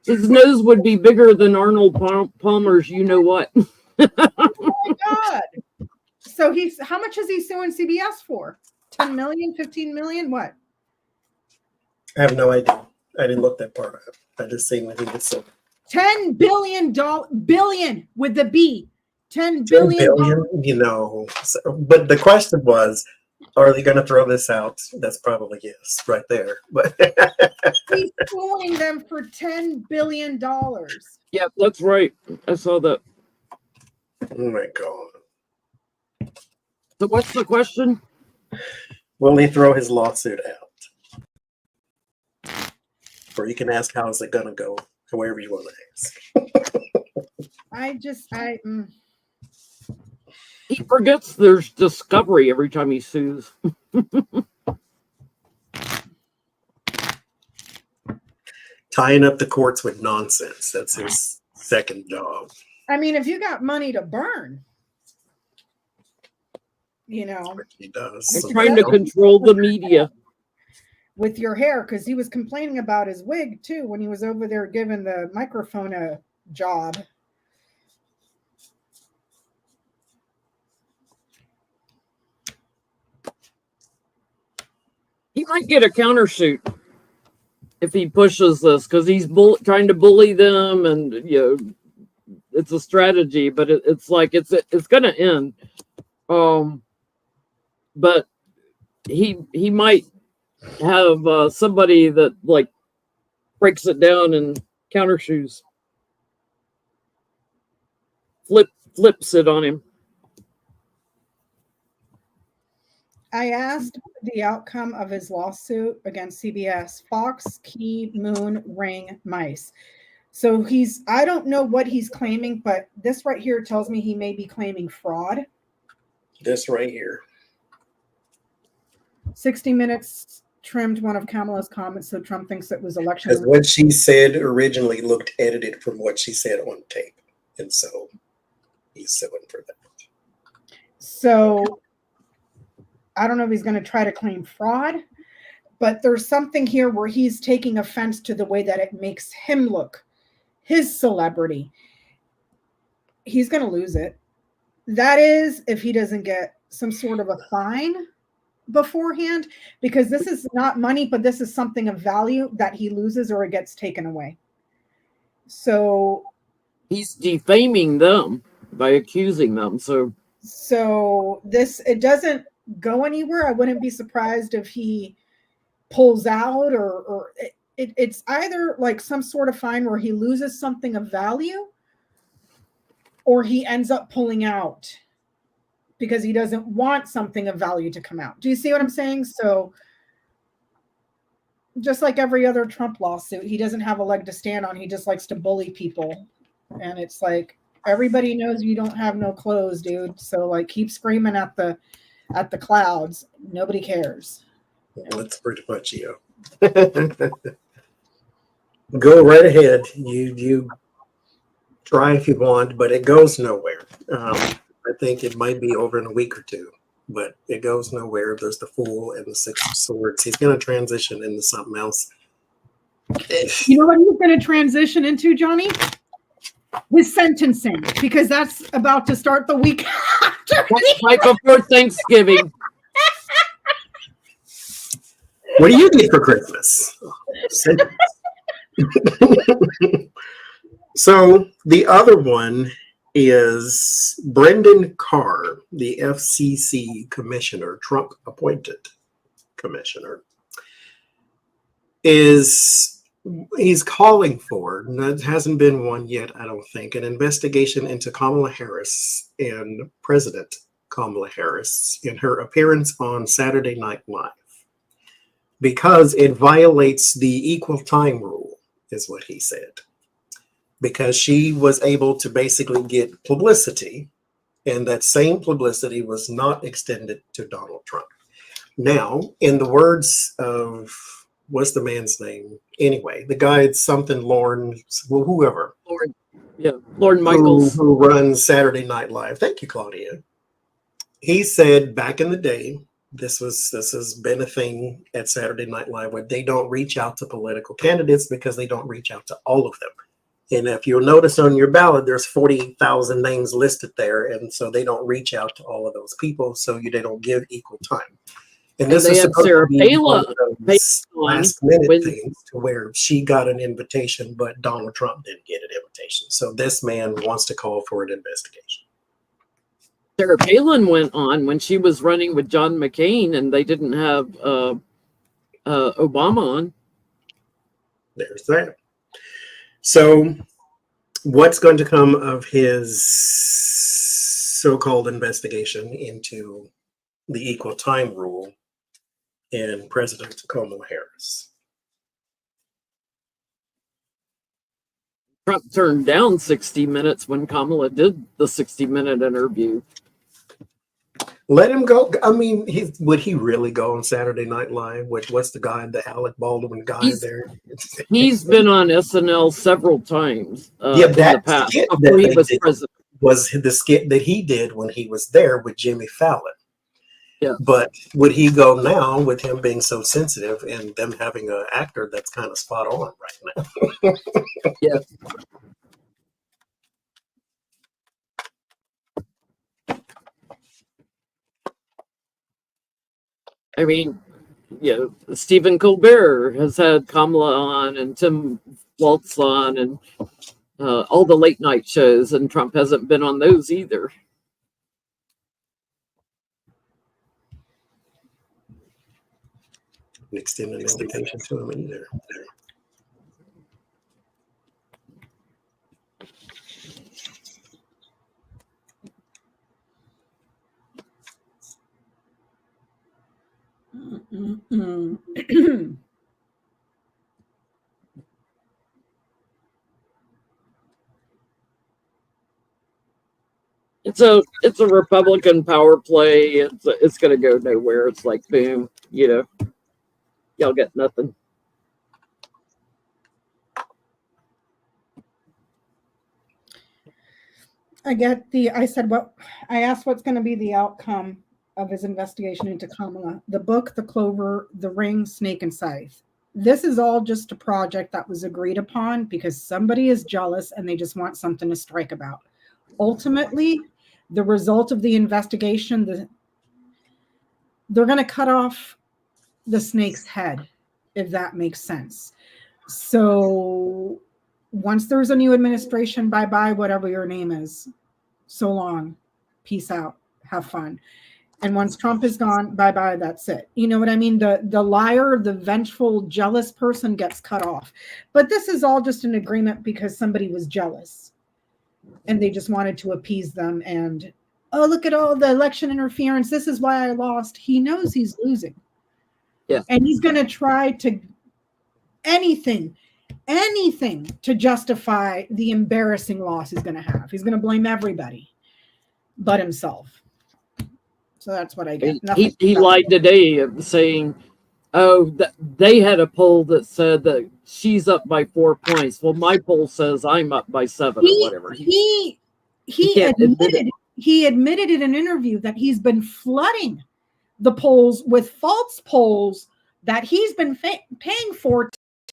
His nose would be bigger than Arnold Palmer's. You know what? Oh my God! So how much is he suing CBS for? 10 million, 15 million? What? I have no idea. I didn't look that part up. I just seen that he was suing. $10 billion with the B. $10 billion. But the question was, are they going to throw this out? That's probably yes, right there. But he's suing them for $10 billion. Yep, that's right. I saw that. Oh my God. So what's the question? Will he throw his lawsuit out? Or you can ask, how is it going to go? However you want to ask. He forgets there's discovery every time he sues. Tying up the courts with nonsense. That's his second job. I mean, if you got money to burn, he does. He's trying to control the media. With your hair, because he was complaining about his wig too when he was over there giving the microphone a job. He might get a countersuit if he pushes this, because he's trying to bully them, and it's a strategy, but it's like it's going to end. But he might have somebody that like breaks it down and countershoes, flips it on him. I asked the outcome of his lawsuit against CBS, Fox, Key, Moon, Ring, Mice. So I don't know what he's claiming, but this right here tells me he may be claiming fraud. This right here. 60 Minutes trimmed one of Kamala's comments, so Trump thinks it was election. Because what she said originally looked edited from what she said on tape. And so he's suing for that. So I don't know if he's going to try to claim fraud, but there's something here where he's taking offense to the way that it makes him look, his celebrity. He's going to lose it. That is, if he doesn't get some sort of a fine beforehand, because this is not money, but this is something of value that he loses or it gets taken away. So he's defaming them by accusing them. So this, it doesn't go anywhere. I wouldn't be surprised if he pulls out or it's either like some sort of fine where he loses something of value or he ends up pulling out because he doesn't want something of value to come out. Do you see what I'm saying? So just like every other Trump lawsuit, he doesn't have a leg to stand on. He just likes to bully people. And it's like, everybody knows you don't have no clothes, dude. So like, keep screaming at the clouds. Nobody cares. Well, that's pretty much you. Go right ahead. You try if you want, but it goes nowhere. I think it might be over in a week or two, but it goes nowhere. There's the Fool and the Six of Swords. He's going to transition into something else. You know what he's going to transition into, Johnny? His sentencing, because that's about to start the week after. that's right before Thanksgiving. What do you get for Christmas? So the other one is Brendan Carr, the FCC commissioner, Trump appointed commissioner, he's calling for, and there hasn't been one yet, I don't think, an investigation into Kamala Harris and President Kamala Harris in her appearance on Saturday Night Live, because it violates the equal time rule, is what he said. Because she was able to basically get publicity, and that same publicity was not extended to Donald Trump. Now, in the words of, what's the man's name? Anyway, the guy, something Lorne, well, whoever. Lorne Michaels. Who runs Saturday Night Live. Thank you, Claudia. He said back in the day, this has been a thing at Saturday Night Live where they don't reach out to political candidates because they don't reach out to all of them. And if you'll notice on your ballot, there's 48,000 names listed there. And so they don't reach out to all of those people. So they don't give equal time. And this is supposed to be one of those last minute things to where she got an invitation, but Donald Trump didn't get an invitation. So this man wants to call for an investigation. Sarah Palin went on when she was running with John McCain, and they didn't have Obama on. There's that. So what's going to come of his so-called investigation into the equal time rule and President Kamala Harris? Trump turned down 60 Minutes when Kamala did the 60-minute interview. Let him go. I mean, would he really go on Saturday Night Live? What's the guy, the Alec Baldwin guy there? He's been on SNL several times yeah, in the past before he was president. Was the skit that he did when he was there with Jimmy Fallon. Yeah. But would he go now with him being so sensitive and them having an actor that's kind of spot on right now? Yeah. I mean, yeah, Stephen Colbert has had Kamala on and Tim Walz on and all the late night shows, and Trump hasn't been on those either. Extend an invitation to him either. Mm. It's a Republican power play. It's going to go nowhere. It's like boom, y'all get nothing. I asked what's going to be the outcome of his investigation into Kamala. The book, The Clover, The Ring, Snake and Scythe. This is all just a project that was agreed upon because somebody is jealous and they just want something to strike about. Ultimately, the result of the investigation, they're going to cut off the snake's head, if that makes sense. So once there's a new administration, bye-bye, whatever your name is. So long. Peace out. Have fun. And once Trump is gone, bye-bye, that's it. You know what I mean? The liar, the vengeful, jealous person gets cut off. But this is all just an agreement because somebody was jealous. And they just wanted to appease them. And, oh, look at all the election interference. This is why I lost. He knows he's losing. Yeah. And he's going to try to anything to justify the embarrassing loss he's going to have. He's going to blame everybody but himself. So that's what I get. He lied today saying, oh, they had a poll that said that she's up by 4 points. Well, my poll says I'm up by 7 or whatever. He admitted in an interview that he's been flooding the polls with false polls that he's been paying for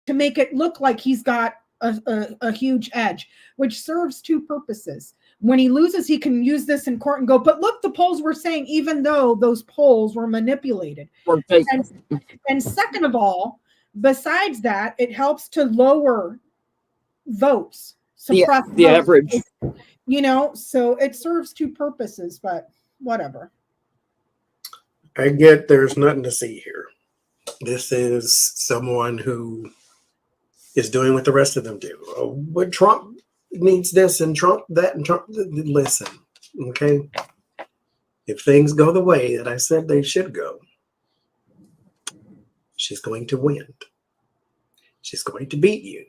to make it look like he's got a huge edge, which serves two purposes. When he loses, he can use this in court and go, but look, the polls were saying, even though those polls were manipulated. And second of all, besides that, it helps to lower votes, suppress the average. So it serves two purposes, but whatever. I get there's nothing to see here. This is someone who is doing what the rest of them do. What Trump needs this and Trump that and Trump. Listen, okay? If things go the way that I said they should go, she's going to win. She's going to beat you.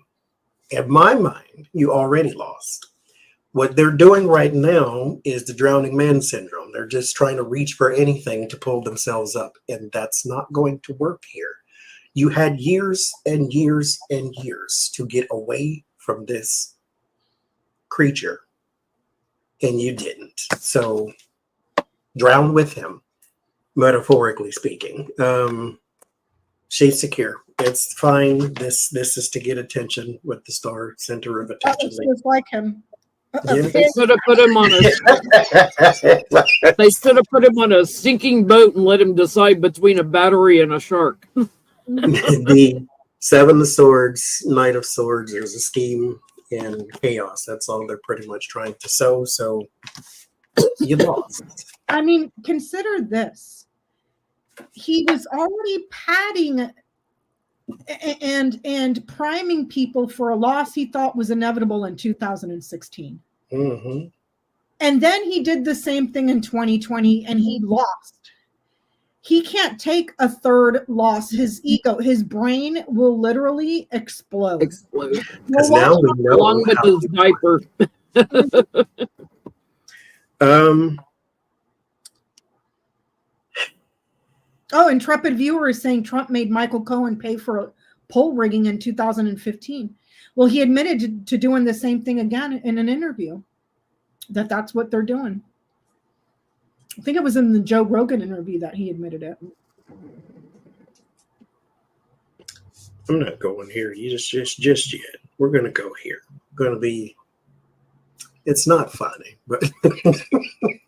In my mind, you already lost. What they're doing right now is the drowning man syndrome. They're just trying to reach for anything to pull themselves up, and that's not going to work here. You had years and years and years to get away from this creature, and you didn't. So drown with him, metaphorically speaking. She's secure. It's fine. This is to get attention with the star center of attention. That looks just like him. Yeah. They should have put him on a sinking boat and let him decide between a battery and a shark. The Seven of Swords, Knight of Swords, there's a scheme and chaos. That's all they're pretty much trying to sow. So you lost. I mean, consider this. He was already padding and priming people for a loss he thought was inevitable in 2016. Mm-hmm. And then he did the same thing in 2020 and he lost. He can't take a third loss. His ego, his brain will literally explode. Because now we know along with his diaper. Oh, Intrepid Viewer is saying Trump made Michael Cohen pay for poll rigging in 2015. Well, he admitted to doing the same thing again in an interview, that's what they're doing. I think it was in the Joe Rogan interview that he admitted it. I'm not going here. You just yet. We're going to go here. Going to be. It's not funny, but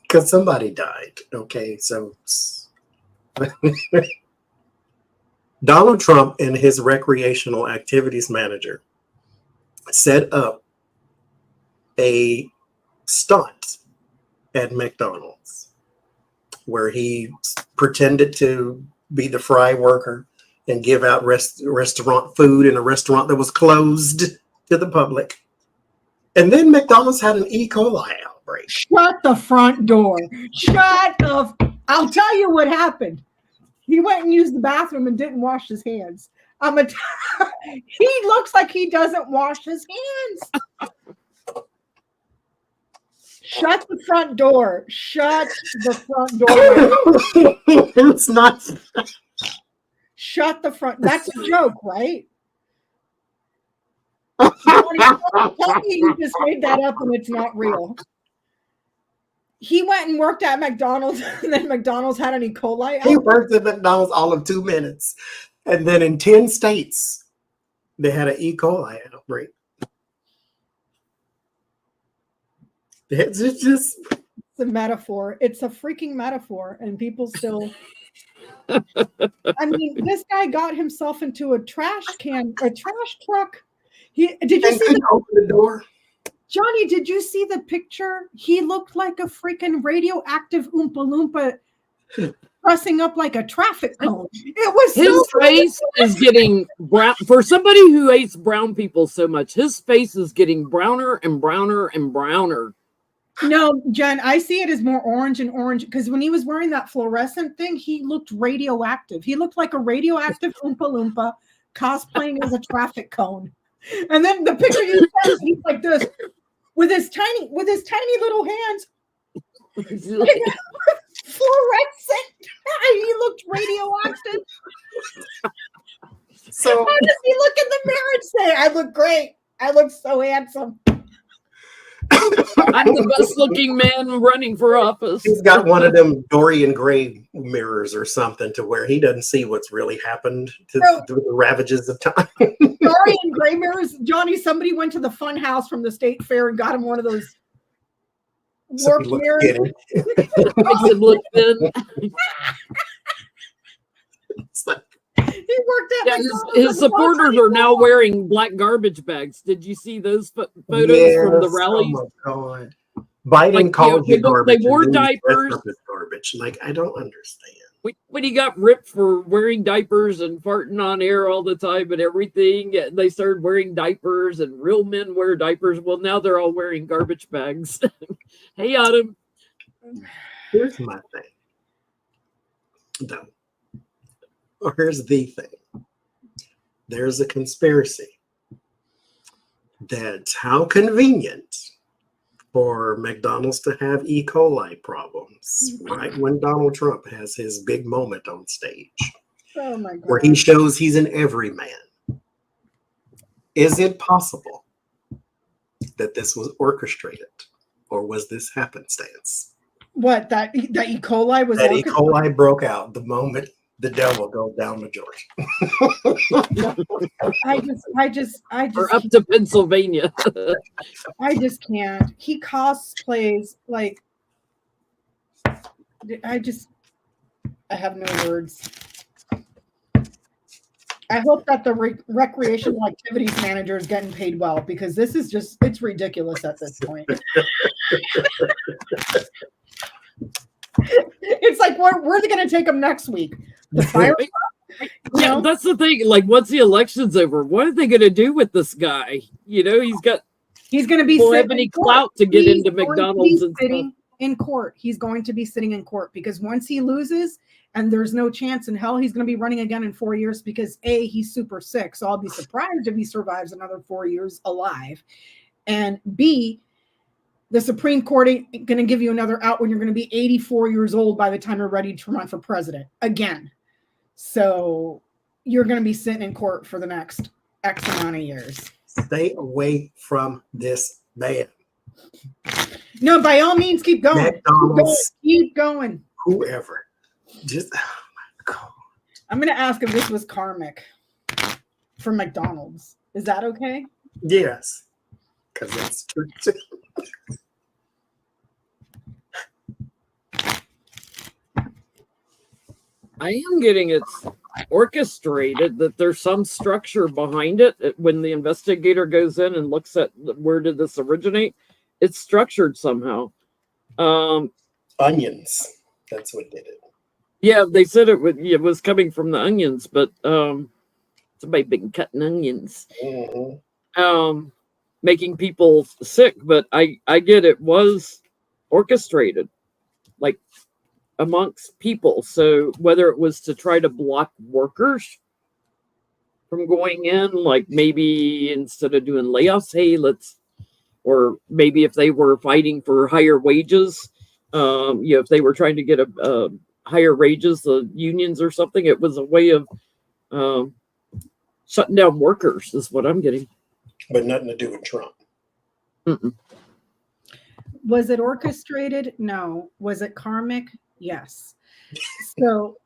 because somebody died. Okay, so Donald Trump and his recreational activities manager set up a stunt at McDonald's where he pretended to be the fry worker and give out restaurant food in a restaurant that was closed to the public. And then McDonald's had an E. coli outbreak. Shut the front door. I'll tell you what happened. He went and used the bathroom and didn't wash his hands. He looks like he doesn't wash his hands. Shut the front door. Shut the front door. It's not. Shut the front. That's a joke, right? Tell me you just made that up and it's not real. He went and worked at McDonald's, and then McDonald's had an E. coli. He worked at McDonald's all of 2 minutes. And then in 10 states, they had an E. coli outbreak. It's just... It's a metaphor. It's a freaking metaphor. And people still... I mean, this guy got himself into a trash truck. Did you see open the door? Johnny, did you see the picture? He looked like a freaking radioactive Oompa Loompa pressing up like a traffic cone. It was his face is getting brown. For somebody who hates brown people so much, his face is getting browner and browner and browner. No, Jen, I see it as more orange and orange because when he was wearing that fluorescent thing, he looked radioactive. He looked like a radioactive Oompa Loompa cosplaying as a traffic cone. And then the picture you sent, he's like this with his tiny little hands. Fluorescent. He looked radioactive. So how does he look in the mirror and say, "I look great. I look so handsome"? I'm the best looking man running for office. He's got one of them Dorian Gray mirrors or something to where he doesn't see what's really happened to the ravages of time. Dorian Gray mirrors. Johnny, somebody went to the fun house from the state fair and got him one of those warped mirrors. Makes him look thin. It's like, he worked at his supporters are now wearing black garbage bags. Did you see those photos from the rallies? Oh my God. Biden called you garbage. They wore diapers. Garbage. Like, I don't understand. When he got ripped for wearing diapers and farting on air all the time and everything, they started wearing diapers, and real men wear diapers. Well, now they're all wearing garbage bags. Hey, Autumn. Here's my thing. No. Or here's the thing. There's a conspiracy that how convenient for McDonald's to have E. coli problems right when Donald Trump has his big moment on stage. Oh my God. Where he shows he's an everyman. Is it possible that this was orchestrated, or was this happenstance? What, that E. coli was? That E. coli broke out the moment the devil goes down the Georgia. I just Or up to Pennsylvania. I just can't. He cosplays like I have no words. I hope that the recreational activities manager is getting paid well, because this is it's ridiculous at this point. It's like, where are they going to take him next week? The fire? Yeah, that's the thing. Like, once the election's over, what are they going to do with this guy? You know, he's going to be have any clout to get into McDonald's and sitting in court. He's going to be sitting in court because once he loses, and there's no chance in hell he's going to be running again in 4 years, because A, he's super sick, so I'll be surprised if he survives another 4 years alive, and B, the Supreme Court ain't going to give you another out when you're going to be 84 years old by the time you're ready to run for president again. So you're going to be sitting in court for the next X amount of years. Stay away from this man. No, by all means, keep going. McDonald's, keep going. Whoever. Just, oh my God. I'm going to ask if this was karmic for McDonald's. Is that okay? Yes. Because that's true too. I am getting it's orchestrated, that there's some structure behind it. When the investigator goes in and looks at where did this originate, it's structured somehow. Onions. That's what did it. Yeah, they said it was coming from the onions, but somebody been cutting onions. Mm-hmm. Making people sick, but I get it was orchestrated. Like, amongst people. So whether it was to try to block workers from going in, like maybe instead of doing layoffs, hey, or maybe if they were fighting for higher wages, if they were trying to get a higher wages, the unions or something, it was a way of shutting down workers, is what I'm getting. But nothing to do with Trump. Mm-mm. Was it orchestrated? No. Was it karmic? Yes. So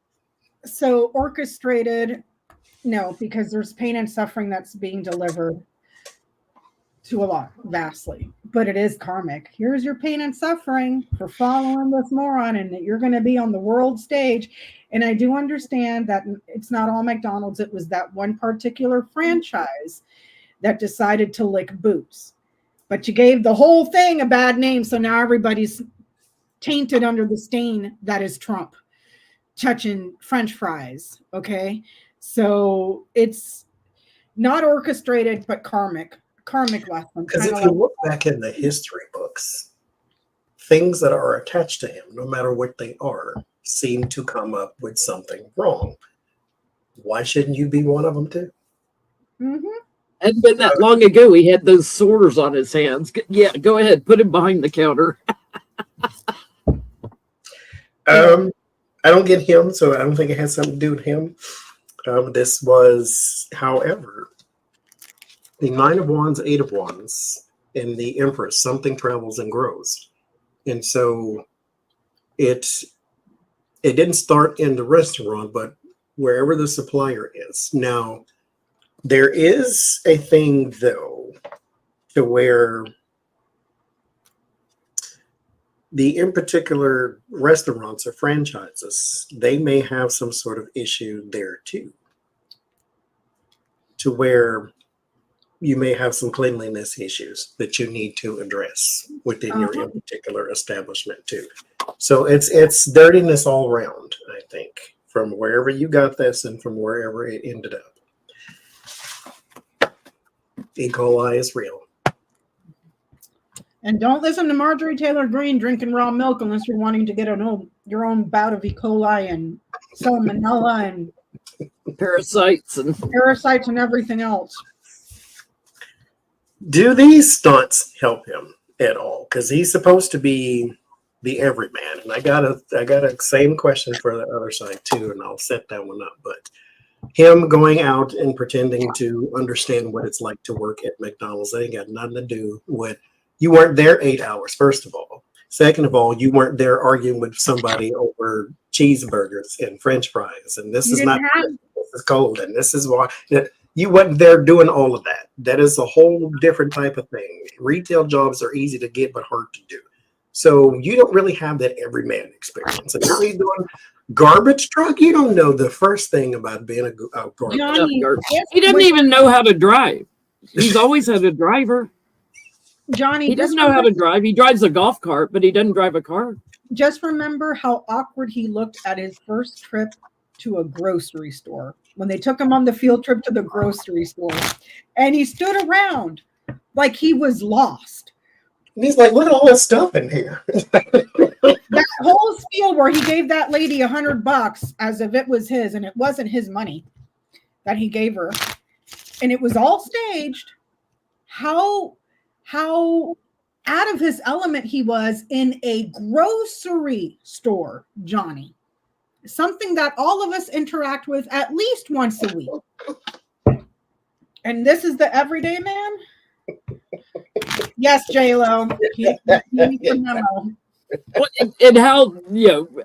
orchestrated, no, because there's pain and suffering that's being delivered to a lot, vastly. But it is karmic. Here's your pain and suffering for following this moron, and that you're going to be on the world stage. And I do understand that it's not all McDonald's. It was that one particular franchise that decided to lick boots. But you gave the whole thing a bad name, so now everybody's tainted under the stain that is Trump touching French fries, okay? So it's not orchestrated, but karmic lesson. Because if you look back in the history books, things that are attached to him, no matter what they are, seem to come up with something wrong. Why shouldn't you be one of them too? Mm-hmm. Hadn't been that long ago. He had those sores on his hands. Yeah, go ahead. Put him behind the counter. I don't get him, so I don't think it has something to do with him. This was, however, the Nine of Wands, Eight of Wands, and the Empress. Something travels and grows. And so it didn't start in the restaurant, but wherever the supplier is. Now, there is a thing, though, to where in particular restaurants or franchises, they may have some sort of issue there, too, to where you may have some cleanliness issues that you need to address within your in particular establishment, too. So it's dirtiness all around, I think, from wherever you got this and from wherever it ended up. E. coli is real. And don't listen to Marjorie Taylor Greene drinking raw milk unless you're wanting to get your own bout of E. coli and salmonella and Parasites and everything else. Do these stunts help him at all? Because he's supposed to be the everyman. And I got a same question for the other side too, and I'll set that one up. But him going out and pretending to understand what it's like to work at McDonald's, that ain't got nothing to do with, you weren't there 8 hours, first of all. Second of all, you weren't there arguing with somebody over cheeseburgers and French fries. And this is not, this is cold. And this is why you wasn't there doing all of that. That is a whole different type of thing. Retail jobs are easy to get, but hard to do. So you don't really have that everyman experience. And you're doing garbage truck. You don't know the first thing about being a garbage truck. He doesn't even know how to drive. He's always had a driver. Johnny, he doesn't know how to drive. He drives a golf cart, but he doesn't drive a car. Just remember how awkward he looked at his first trip to a grocery store when they took him on the field trip to the grocery store, and he stood around like he was lost. And he's like, look at all this stuff in here. That whole spiel where he gave that lady $100 as if it was his, and it wasn't his money that he gave her, and it was all staged. How out of his element he was in a grocery store, Johnny. Something that all of us interact with at least once a week. And this is the everyday man? Yes, J-Lo. He needs a memo. And how,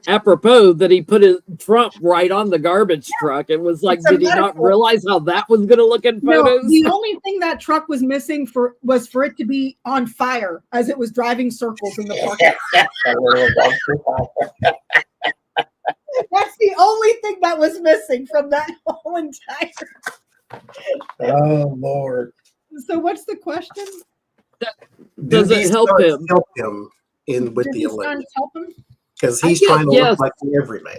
apropos that he put his Trump right on the garbage truck. It was like, did he not realize how that was going to look in photos? No, the only thing that truck was missing was for it to be on fire as it was driving circles in the parking lot. That's the only thing that was missing from that whole entire. Oh, Lord. So what's the question? Does it help him? Help him with the election? Help him? Because he's trying to look like the everyman.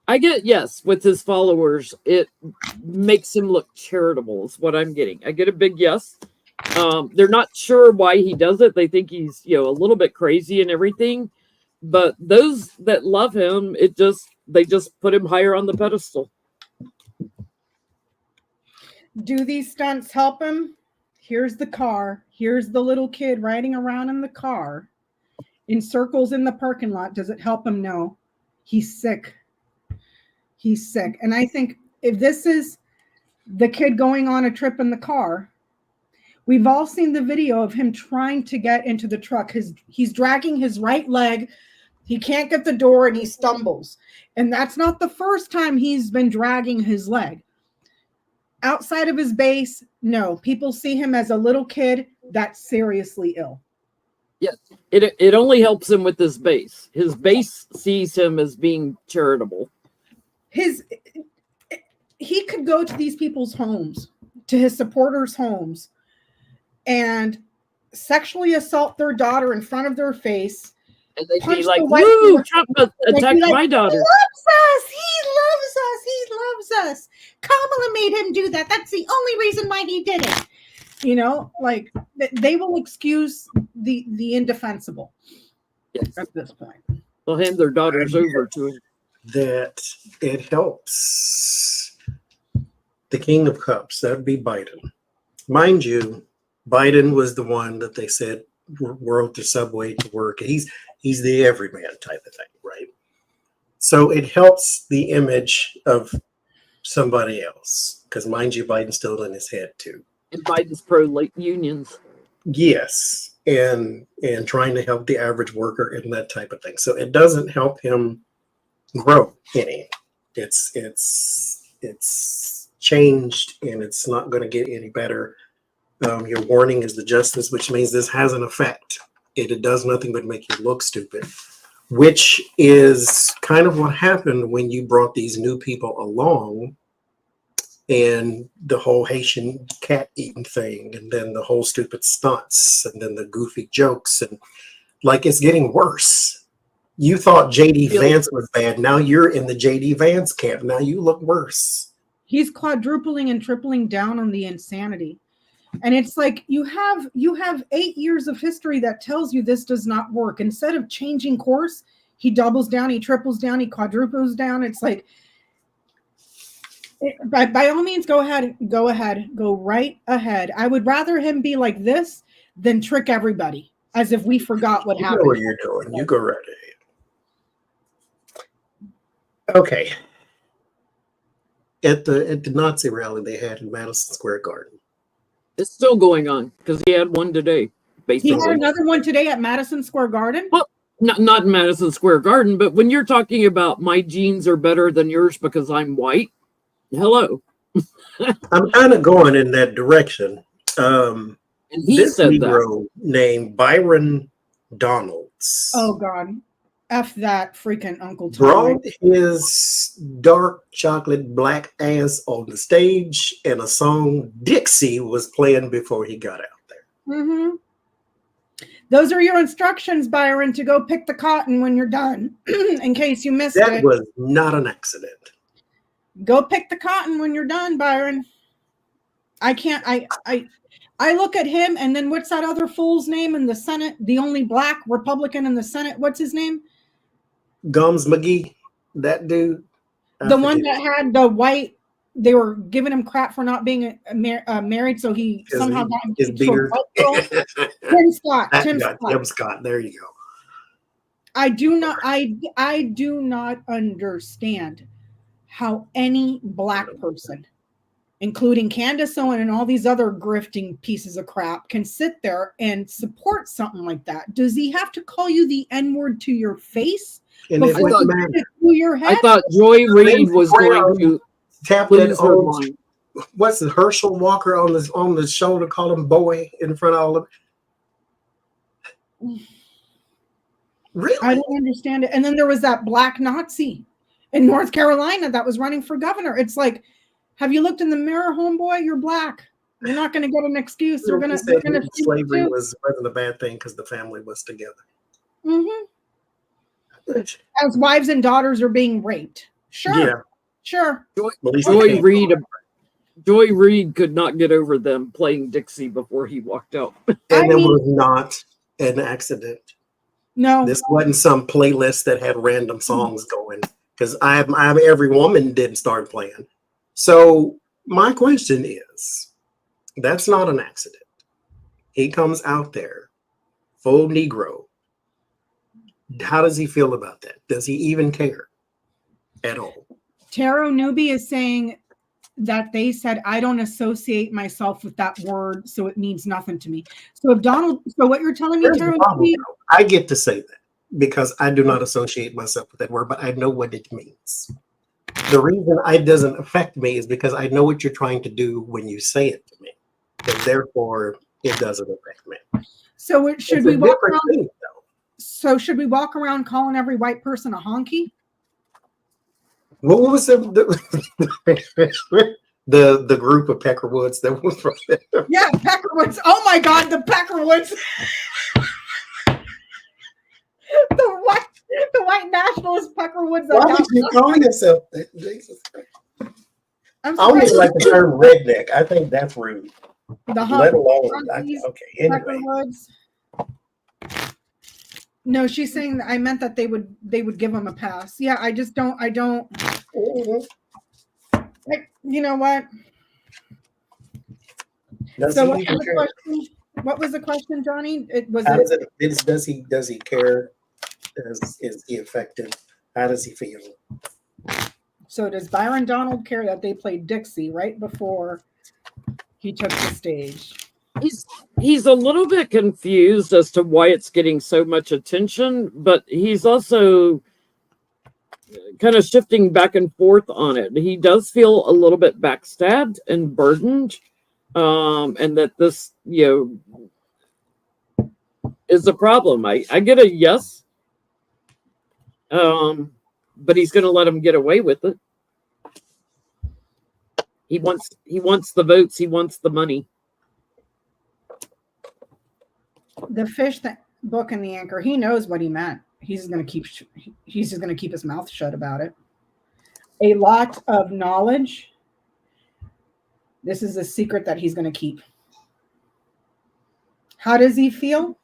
I get, yes, with his followers, it makes him look charitable is what I'm getting. I get a big yes. They're not sure why he does it. They think he's, a little bit crazy and everything. But those that love him, they just put him higher on the pedestal. Do these stunts help him? Here's the car. Here's the little kid riding around in the car in circles in the parking lot. Does it help him? No. He's sick. He's sick. And I think if this is the kid going on a trip in the car, we've all seen the video of him trying to get into the truck. He's dragging his right leg. He can't get the door and he stumbles. And that's not the first time he's been dragging his leg. Outside of his base, no. People see him as a little kid that's seriously ill. Yes, it only helps him with his base. His base sees him as being charitable. He could go to these people's homes, to his supporters' homes, and sexually assault their daughter in front of their face. And they'd be like, woo, Trump attacked my daughter. He loves us. He loves us. He loves us. Kamala made him do that. That's the only reason why he did it. You know, like they will excuse the indefensible. Yes. At this point. They'll hand their daughters over to him. That it helps the King of Cups, that'd be Biden. Mind you, Biden was the one that they said rode the subway to work. He's the everyman type of thing, right? So it helps the image of somebody else. Because mind you, Biden's still in his head too. And Biden's pro-late unions. Yes. And trying to help the average worker and that type of thing. So it doesn't help him grow any. It's changed and it's not going to get any better. Your warning is the justice, which means this has an effect. It does nothing but make you look stupid, which is kind of what happened when you brought these new people along and the whole Haitian cat eating thing, and then the whole stupid stunts, and then the goofy jokes, and like it's getting worse. You thought JD Vance was bad. Now you're in the JD Vance camp. Now you look worse. He's quadrupling and tripling down on the insanity. And it's like you have 8 years of history that tells you this does not work. Instead of changing course, he doubles down, he triples down, he quadruples down. It's like, by all means, go ahead, go right ahead. I would rather him be like this than trick everybody as if we forgot what happened. You know what you're doing. You go right ahead. Okay. At the Nazi rally they had in Madison Square Garden. It's still going on because he had one today. Basically, he had another one today at Madison Square Garden. Well, not in Madison Square Garden, but when you're talking about my genes are better than yours because I'm white, hello. I'm kind of going in that direction. And he this said Negro named Byron Donalds. Oh God. F that freaking Uncle Tom. Brought his dark chocolate black ass on the stage, and a song Dixie was playing before he got out there. Mm-hmm. Those are your instructions, Byron, to go pick the cotton when you're done, in case you missed it. That was not an accident. Go pick the cotton when you're done, Byron. I can't. I look at him, and then what's that other fool's name in the Senate? The only black Republican in the Senate. What's his name? Gums McGee, that dude. The one that had the white, they were giving him crap for not being married, so he somehow got his beard. Tim Scott. Tim Scott. There you go. I do not understand how any black person, including Candace Owen and all these other grifting pieces of crap, can sit there and support something like that. Does he have to call you the N-word to your face? And I thought Joy Reid was going to tap that old, what's the Herschel Walker on the shoulder, call him boy in front of all of it. Really? I don't understand it. And then there was that black Nazi in North Carolina that was running for governor. It's like, have you looked in the mirror, homeboy? You're black. You're not going to get an excuse. They're going to slavery wasn't a bad thing because the family was together. Mm-hmm. As wives and daughters are being raped. Sure. Yeah. Sure. Joy Reid could not get over them playing Dixie before he walked out. And it was not an accident. No. This wasn't some playlist that had random songs going, because I'm every woman didn't start playing. So my question is, that's not an accident. He comes out there, full Negro. How does he feel about that? Does he even care at all? Taro Newbie is saying that they said, I don't associate myself with that word, so it means nothing to me. So if Donald, so what you're telling me, Here's the Taro problem, Newbie, though. I get to say that because I do not associate myself with that word, but I know what it means. The reason it doesn't affect me is because I know what you're trying to do when you say it to me, and therefore it doesn't affect me. so should It's we a walk different around? thing, though. So should we walk around calling every white person a honky? What was the the group of Peckerwoods that was from there? Yeah, Peckerwoods. Oh my God, the Peckerwoods. the white nationalist Peckerwoods. Why would you call yourself that? Jesus. I'm I don't surprised. even like the term redneck. I think that's rude. The Let alone, honkies, okay. Anyway, Peckerwoods. No, she's saying that I meant that they would give them a pass. Yeah, I just don't. I don't. Like, you know what? So what was the question? What was the question, Johnny? Does he care? Is he affected? How does he feel? So does Byron Donald care that they played Dixie right before he took the stage? He's a little bit confused as to why it's getting so much attention, but he's also kind of shifting back and forth on it. He does feel a little bit backstabbed and burdened, and that this, is a problem. I get a yes, but he's going to let him get away with it. He wants the votes. He wants the money. The fish, that book, and the anchor. He knows what he meant. He's just going to keep his mouth shut about it. A lot of knowledge. This is a secret that he's going to keep. How does he feel?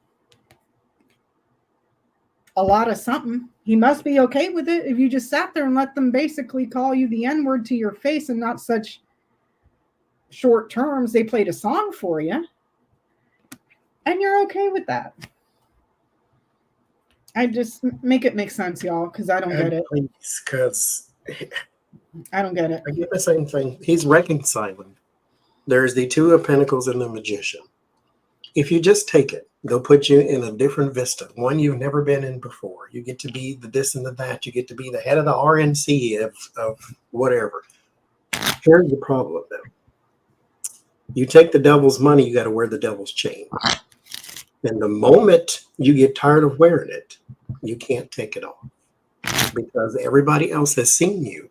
A lot of something. He must be okay with it if you just sat there and let them basically call you the N-word to your face in not such short terms. They played a song for you. And you're okay with that. I just make it make sense, y'all, because I don't get it. Because I don't get it. I get the same thing. He's reconciling. There's the Two of Pentacles and the Magician. If you just take it, they'll put you in a different vista, one you've never been in before. You get to be the this and the that. You get to be the head of the RNC of whatever. Here's the problem, though. You take the devil's money, you got to wear the devil's chain. And the moment you get tired of wearing it, you can't take it off. Because everybody else has seen you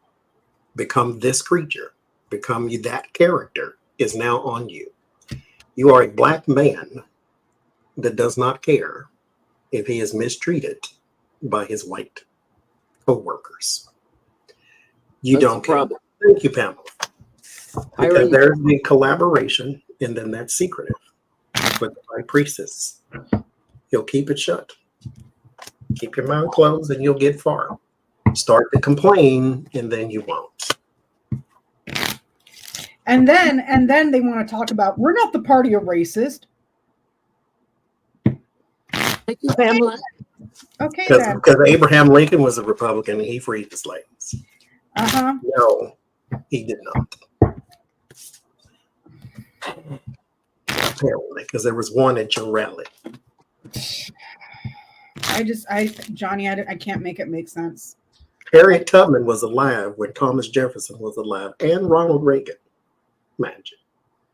become this creature, become you, that character is now on you. You are a black man that does not care if he is mistreated by his white co-workers. You That's don't care. problem. Thank you, Pamela. Because there's the collaboration, and then that's secretive. With the high priestess, he'll keep it shut. Keep your mouth closed, and you'll get far. Start to complain, and then you won't. And then they want to talk about we're not the party of racist. Thank you, Pamela. Okay, because Abraham Lincoln was a Republican, and he freed the slaves. No, he did not. Apparently, because there was one at your rally. Johnny, I can't make it make sense. Harriet Tubman was alive when Thomas Jefferson was alive, and Ronald Reagan. Imagine,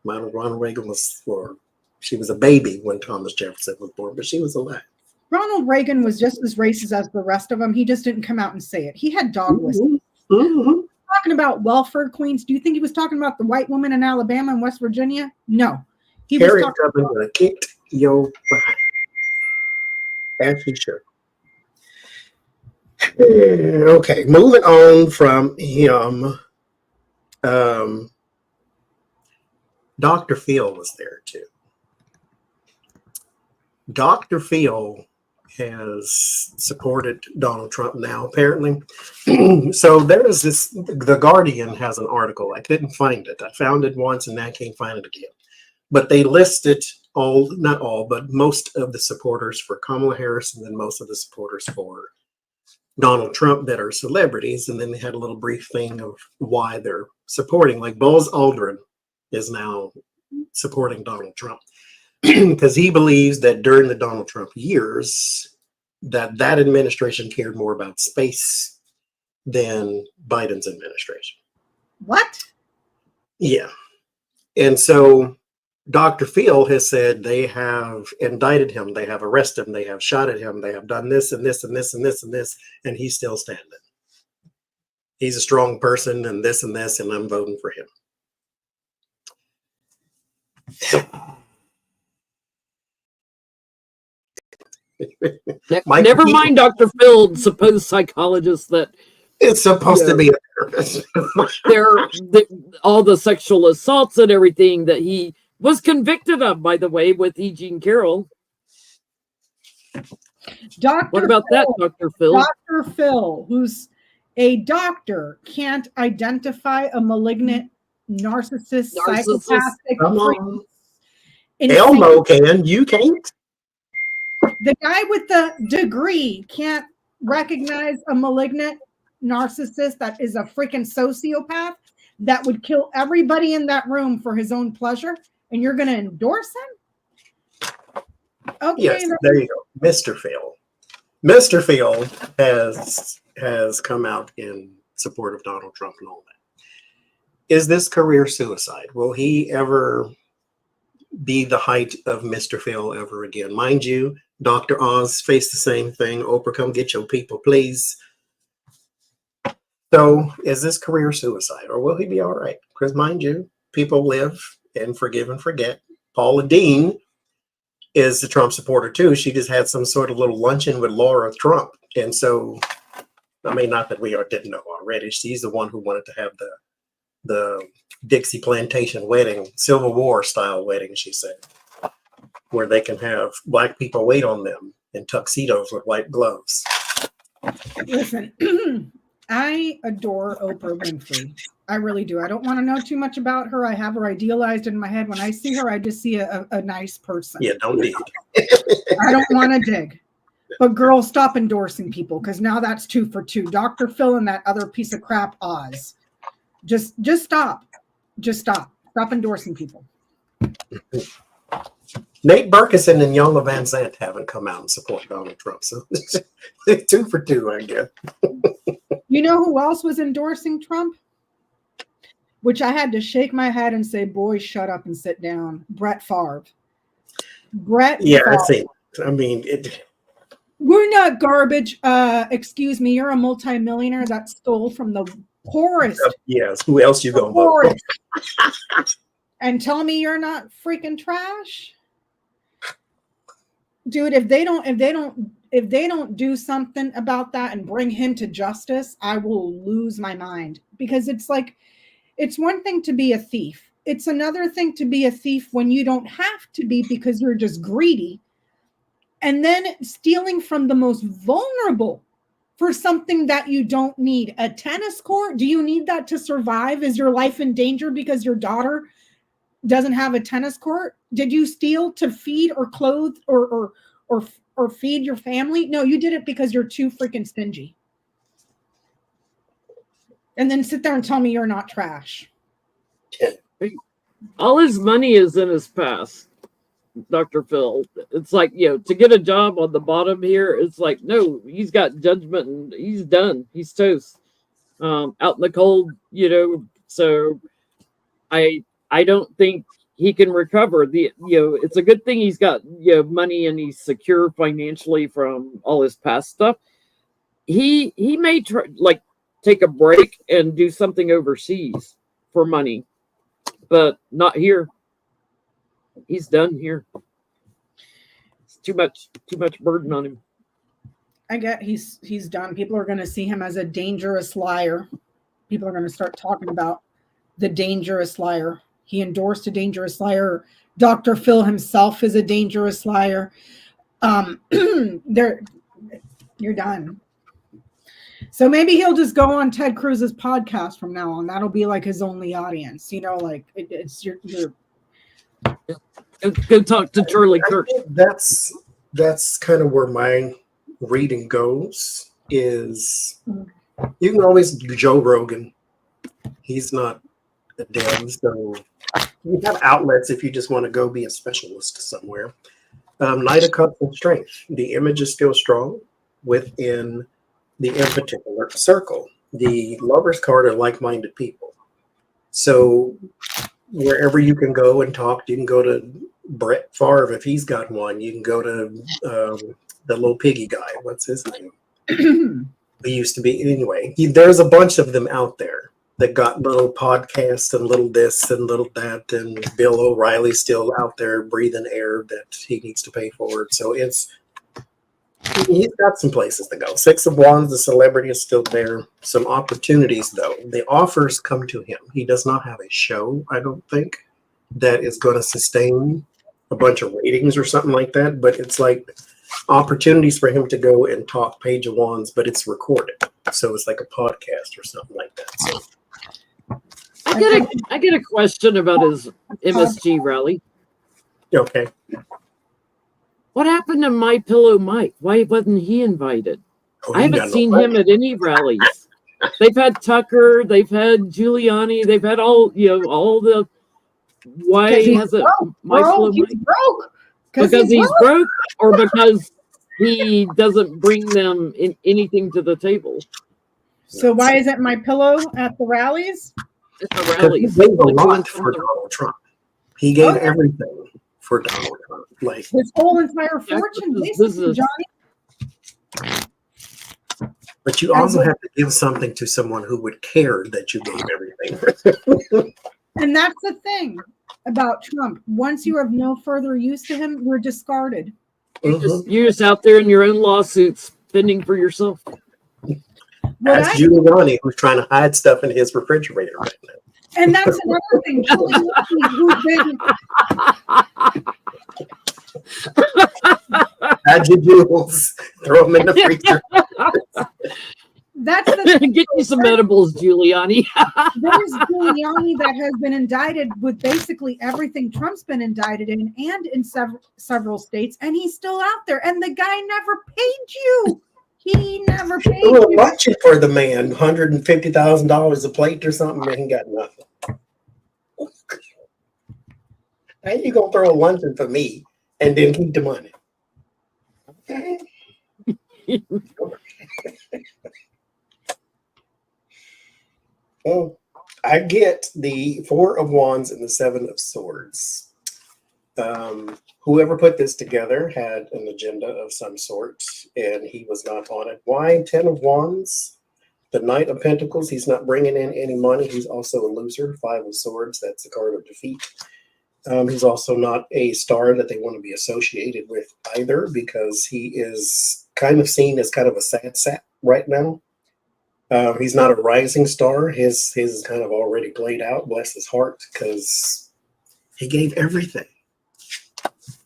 Ronald Reagan she was a baby when Thomas Jefferson was born, but she was alive. Ronald Reagan was just as racist as the rest of them. He just didn't come out and say it. He had dog whistles. Talking about welfare queens. Do you think he was talking about the white woman in Alabama and West Virginia? No. Harriet Tubman would have kicked your behind. As he should. Okay, moving on from him. Dr. Phil was there too. Dr. Phil has supported Donald Trump now, apparently. So there is this, The Guardian has an article. I couldn't find it. I found it once and I can't find it again. But they listed all, not all, but most of the supporters for Kamala Harris and then most of the supporters for Donald Trump that are celebrities. And then they had a little brief thing of why they're supporting. Like Buzz Aldrin is now supporting Donald Trump because he believes that during the Donald Trump years, that administration cared more about space than Biden's administration. What? Yeah. And so Dr. Phil has said they have indicted him, they have arrested him, they have shot at him, they have done this and this and this and this and this, and he's still standing. He's a strong person and this, and I'm voting for him. Never mind Dr. Phil, supposed psychologist that it's supposed to be a therapist. All the sexual assaults and everything that he was convicted of, by the way, with E. Jean Carroll. What about that, Dr. Phil? Dr. Phil, who's a doctor, can't identify a malignant narcissist. Psychopathic. Elmo can, you can't. The guy with the degree can't recognize a malignant narcissist that is a freaking sociopath that would kill everybody in that room for his own pleasure, and you're going to endorse him? Okay, yes, there you go. Mr. Phil. Mr. Phil has come out in support of Donald Trump and all that. Is this career suicide? Will he ever be the height of Mr. Phil ever again? Mind you, Dr. Oz faced the same thing. Oprah, come get your people, please. So is this career suicide, or will he be all right? Because mind you, people live and forgive and forget. Paula Dean is a Trump supporter too. She just had some sort of little luncheon with Laura Trump. And so, I mean, not that we didn't know already. She's the one who wanted to have the Dixie Plantation wedding, Civil War style wedding, she said, where they can have black people wait on them in tuxedos with white gloves. Listen, I adore Oprah Winfrey. I really do. I don't want to know too much about her. I have her idealized in my head. When I see her, I just see a nice person. Yeah, don't dig. I don't want to dig. But girl, stop endorsing people, because now that's 2 for 2. Dr. Phil and that other piece of crap Oz. Just stop. Just stop. Stop endorsing people. Nate Berkison and Yola Van Zandt haven't come out and support Donald Trump. So 2 for 2, I guess. You know who else was endorsing Trump? Which I had to shake my head and say, boy, shut up and sit down. Brett Favre. Favre. I see. I mean, we're not garbage. Excuse me, you're a multimillionaire that stole from the poorest. Yes, who else you gonna vote for? And tell me you're not freaking trash? Dude, if they don't do something about that and bring him to justice, I will lose my mind. Because it's like, it's one thing to be a thief. It's another thing to be a thief when you don't have to be because you're just greedy. And then stealing from the most vulnerable for something that you don't need. A tennis court? Do you need that to survive? Is your life in danger because your daughter doesn't have a tennis court? Did you steal to feed or clothe or feed your family? No, you did it because you're too freaking stingy. And then sit there and tell me you're not trash. All his money is in his past, Dr. Phil. It's like, to get a job on the bottom here, it's like, no, he's got judgment and he's done. He's toast. Out in the cold, so I don't think he can recover. It's a good thing he's got money and he's secure financially from all his past stuff. He may try, take a break and do something overseas for money, but not here. He's done here. It's too much burden on him. I get he's done. People are going to see him as a dangerous liar. People are going to start talking about the dangerous liar. He endorsed a dangerous liar. Dr. Phil himself is a dangerous liar. You're done. So maybe he'll just go on Ted Cruz's podcast from now on. That'll be like his only audience. You know, like it's your Go talk to Charlie Kirk. That's kind of where my reading goes. Is you can always do Joe Rogan. He's not a dev, so you have outlets if you just want to go be a specialist somewhere. Knight of Cups and Strength. The image is still strong within the in particular circle. The Lovers card are like-minded people. So wherever you can go and talk, you can go to Brett Favre if he's got one. You can go to the little piggy guy. What's his name? He used to be anyway. There's a bunch of them out there that got little podcasts and little this and little that, and Bill O'Reilly's still out there breathing air that he needs to pay for. So he's got some places to go. Six of Wands, the celebrity is still there. Some opportunities, though. The offers come to him. He does not have a show, I don't think, that is going to sustain a bunch of ratings or something like that. But it's like opportunities for him to go and talk Page of Wands, but it's recorded. So it's like a podcast or something like that. So I get a question about his MSG rally. okay. What happened to My Pillow Mike? Why wasn't he invited? Oh, I haven't seen him at any rallies. They've had Tucker, they've had Giuliani, they've had all the. Why hasn't My Pillow Mike? Broke. Because he's broke, or because he doesn't bring them in anything to the table. So why isn't My Pillow at the rallies? At the rallies. He gave a lot for Donald Trump. He gave everything for Donald Trump. Like his whole entire fortune, basically, Johnny. But you also have to give something to someone who would care that you gave everything. And that's the thing about Trump. Once you have no further use to him, you're discarded. You're just out there in your own lawsuits, fending for yourself. That's Giuliani, who's trying to hide stuff in his refrigerator right now. And that's another thing. Add your jewels, throw them in the freezer. That's the thing. Get you some edibles, Giuliani. There's Giuliani that has been indicted with basically everything Trump's been indicted in, and in several states, and he's still out there. And the guy never paid you. He never paid you. We're watching for the man, $150,000 a plate or something, and he got nothing. How you gonna throw a luncheon for me and then keep the money? Okay. Well, I get the Four of Wands and the Seven of Swords. Whoever put this together had an agenda of some sort, and he was not on it. Why 10 of Wands? The Knight of Pentacles, he's not bringing in any money. He's also a loser. Five of Swords, that's the card of defeat. He's also not a star that they want to be associated with either, because he is kind of seen as kind of a sad sap right now. He's not a rising star. His is kind of already played out, bless his heart, because he gave everything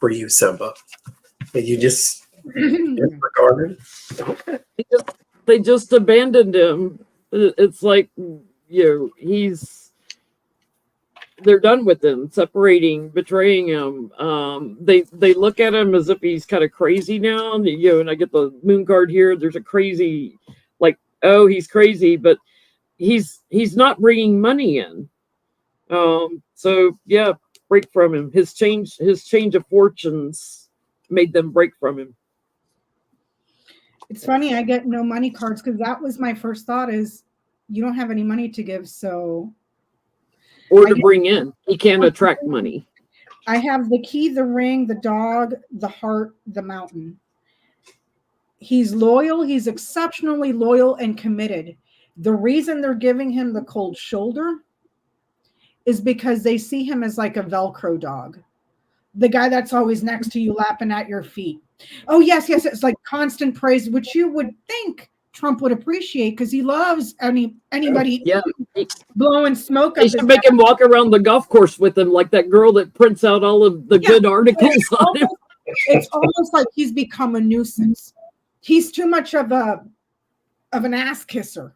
for you, Simba. And you just disregarded. Okay. They just abandoned him. It's like, they're done with him, separating, betraying him. They look at him as if he's kind of crazy now. And I get the moon card here. There's a crazy, like, oh, he's crazy, but he's not bringing money in. So yeah, break from him. His change of fortunes made them break from him. It's funny, I get no money cards because that was my first thought is you don't have any money to give, so or to bring in. He can't attract money. I have the key, the ring, the dog, the heart, the mountain. He's loyal. He's exceptionally loyal and committed. The reason they're giving him the cold shoulder is because they see him as like a Velcro dog. The guy that's always next to you, lapping at your feet. Oh, yes. It's like constant praise, which you would think Trump would appreciate because he loves anybody blowing smoke. They should make him walk around the golf course with him like that girl that prints out all of the good articles on him. it's almost like he's become a nuisance. He's too much of an ass kisser.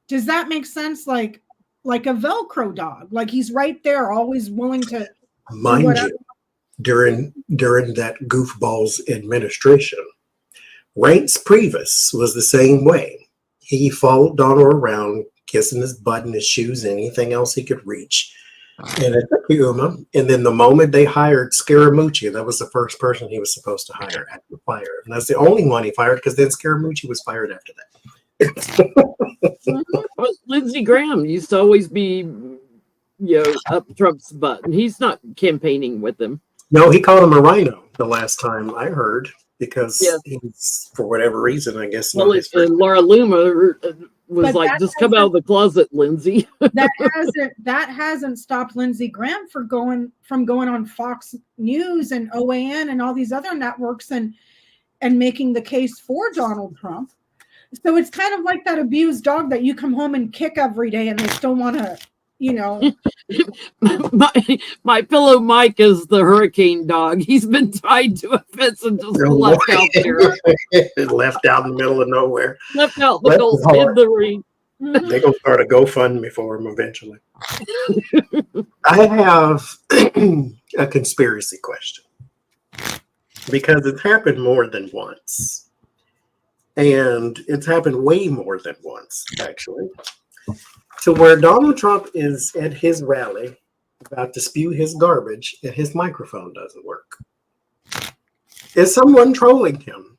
Does that make sense? Like a Velcro dog. Like he's right there, always willing to. Mind you, during that goofball's administration, Reince Priebus was the same way. He followed Donald around, kissing his butt and his shoes, anything else he could reach. And it took Yuma. And then the moment they hired Scaramucci, that was the first person he was supposed to hire after fire. And that's the only one he fired, because then Scaramucci was fired after that. Well, Lindsey Graham used to always be, up Trump's butt, and he's not campaigning with him. No, he called him a rhino the last time I heard, because he's, for whatever reason, I guess. Well, Laura Loomer was like, just come out of the closet, Lindsey. that hasn't stopped Lindsey Graham from going on Fox News and OAN and all these other networks and making the case for Donald Trump. So it's kind of like that abused dog that you come home and kick every day and they still want to, my pillow Mike is the hurricane dog. He's been tied to a fence and just left out there. Left out in the middle of nowhere. Left out in the ring. They're going to start a GoFundMe for him eventually. I have a conspiracy question, because it's happened more than once. And it's happened way more than once, actually. So where Donald Trump is at his rally about to spew his garbage and his microphone doesn't work. Is someone trolling him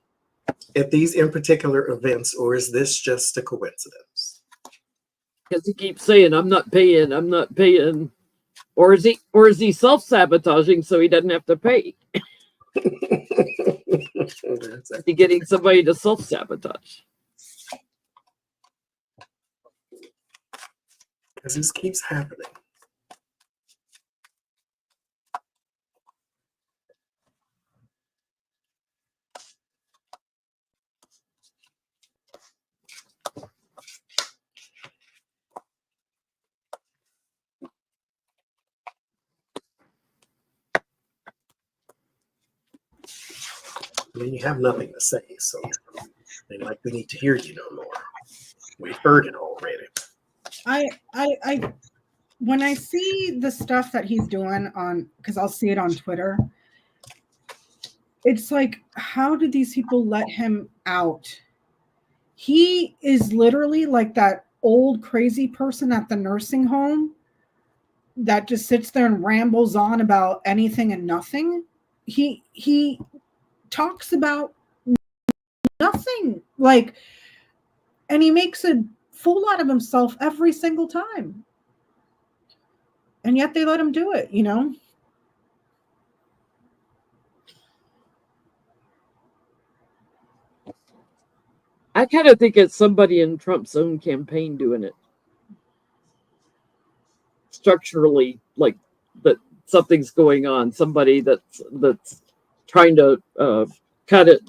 at these in particular events, or is this just a coincidence? Because he keeps saying, I'm not paying. Or is he self-sabotaging so he doesn't have to pay? Is he getting somebody to self-sabotage? Because this keeps happening. I mean, you have nothing to say, so they like, we need to hear you no more. We've heard it already. When I see the stuff that he's doing because I'll see it on Twitter, it's like, how did these people let him out? He is literally like that old crazy person at the nursing home that just sits there and rambles on about anything and nothing. He talks about nothing, and he makes a fool out of himself every single time. And yet they let him do it, I kind of think it's somebody in Trump's own campaign doing it. Structurally, like that something's going on. Somebody that's trying to cut it,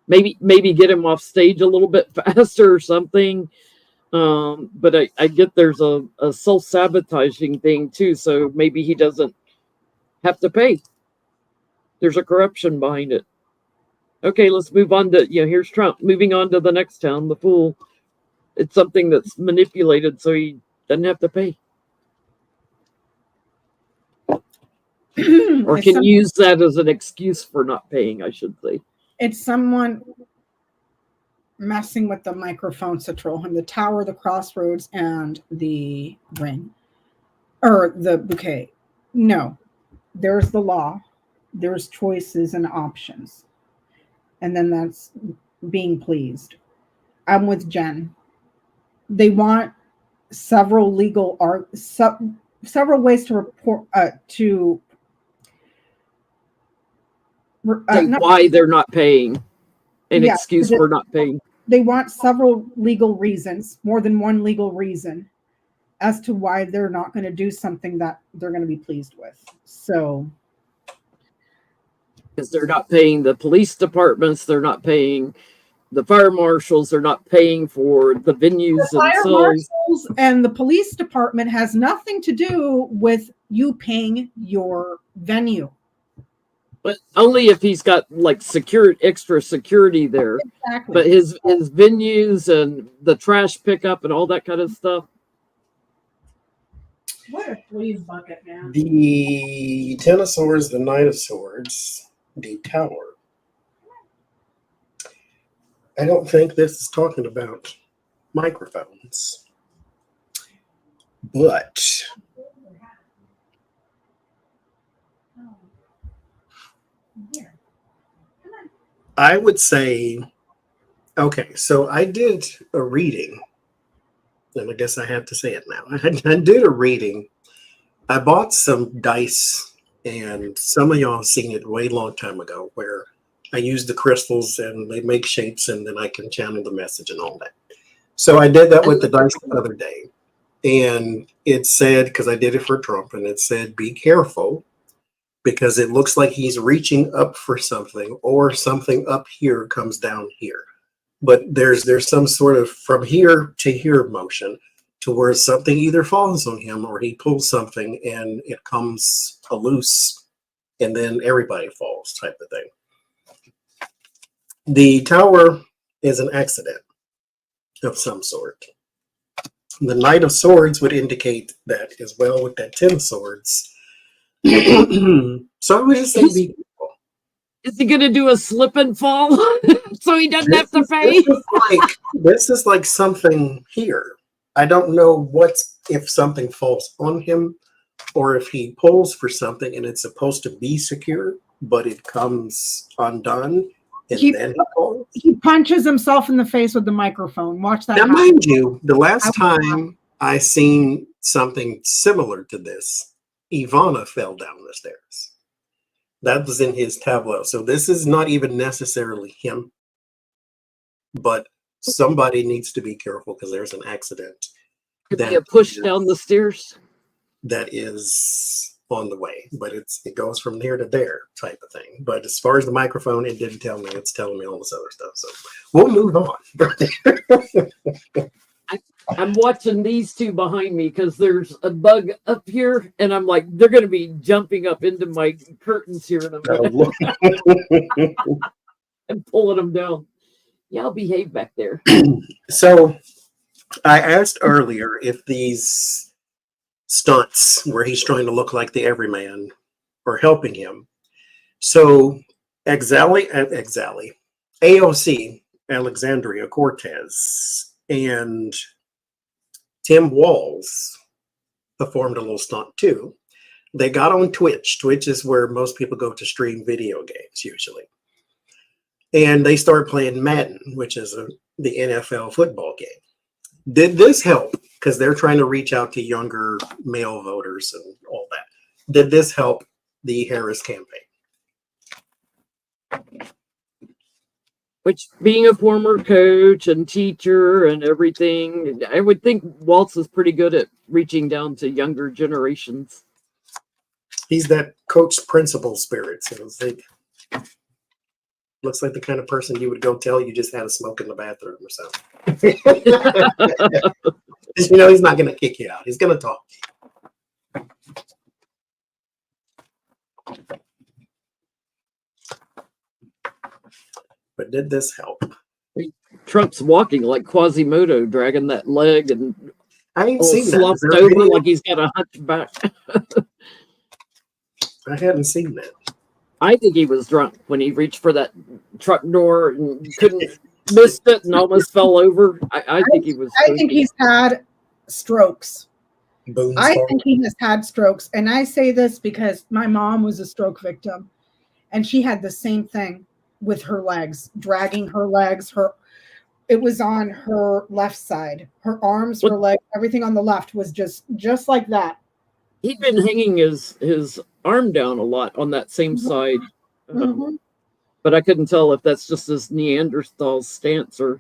maybe get him off stage a little bit faster or something. But I get there's a self-sabotaging thing too, so maybe he doesn't have to pay. There's a corruption behind it. Okay, let's move on to, here's Trump. Moving on to the next town, the fool. It's something that's manipulated so he doesn't have to pay. Or can use that as an excuse for not paying, I should say. It's someone messing with the microphones to troll him. The tower, the crossroads, and the ring. Or the bouquet. No. There's the law. There's choices and options. And then that's being pleased. I'm with Jen. They want several legal several ways to report why they're not paying. An excuse for not paying. They want several legal reasons, more than one legal reason, as to why they're not going to do something that they're going to be pleased with. So, because they're not paying the police departments, they're not paying the fire marshals, they're not paying for the venues. The fire marshals and the police department has nothing to do with you paying your venue. But only if he's got like extra security there. Exactly. But his venues and the trash pickup and all that kind of stuff. What a fleas bucket, man. The Ten of Swords, the Knight of Swords, the Tower. I don't think this is talking about microphones, but I would say, okay, so I did a reading, and I guess I have to say it now. I did a reading. I bought some dice, and some of y'all have seen it way long time ago, where I use the crystals and they make shapes, and then I can channel the message and all that. So I did that with the dice the other day, and it said, because I did it for Trump, and it said, be careful, because it looks like he's reaching up for something, or something up here comes down here. But there's some sort of from here to here motion, to where something either falls on him or he pulls something and it comes loose, and then everybody falls type of thing. The Tower is an accident of some sort. The Knight of Swords would indicate that as well with that Ten of Swords. So I would just say be careful. Is he going to do a slip and fall so he doesn't have to pay? This is like something here. I don't know if something falls on him or if he pulls for something and it's supposed to be secure, but it comes undone and then he falls. He punches himself in the face with the microphone. Watch that. Now, mind you, the last time I seen something similar to this, Ivana fell down the stairs. That was in his tableau. So this is not even necessarily him, but somebody needs to be careful because there's an accident. Could be a push down the stairs. That is on the way, but it goes from there to there type of thing. But as far as the microphone, it didn't tell me. It's telling me all this other stuff. So we'll move on. I'm watching these two behind me because there's a bug up here, and I'm like, they're going to be jumping up into my curtains here in a minute. And pulling them down. Y'all behave back there. So I asked earlier if these stunts where he's trying to look like the everyman are helping him. So AOC, Alexandria Cortez, and Tim Walz performed a little stunt too. They got on Twitch. Twitch is where most people go to stream video games usually. And they started playing Madden, which is the NFL football game. Did this help? Because they're trying to reach out to younger male voters and all that. Did this help the Harris campaign? Which, being a former coach and teacher and everything, I would think Walz is pretty good at reaching down to younger generations. He's that coach principal spirit. So it's like, looks like the kind of person you would go tell you just had a smoke in the bathroom or something. You know, he's not going to kick you out. He's going to talk. But did this help? Trump's walking like Quasimodo, dragging that leg and I ain't seen slumped over like he's got a hunchback. I hadn't seen that. I think he was drunk when he reached for that truck door and missed it and almost fell over. I think he was. I think he's had strokes. Boom, I think he has had strokes. And I say this because my mom was a stroke victim and she had the same thing with her legs, dragging her legs. It was on her left side. Her arms, her legs, everything on the left was just like that. He'd been hanging his arm down a lot on that same side. But I couldn't tell if that's just his Neanderthal stance or...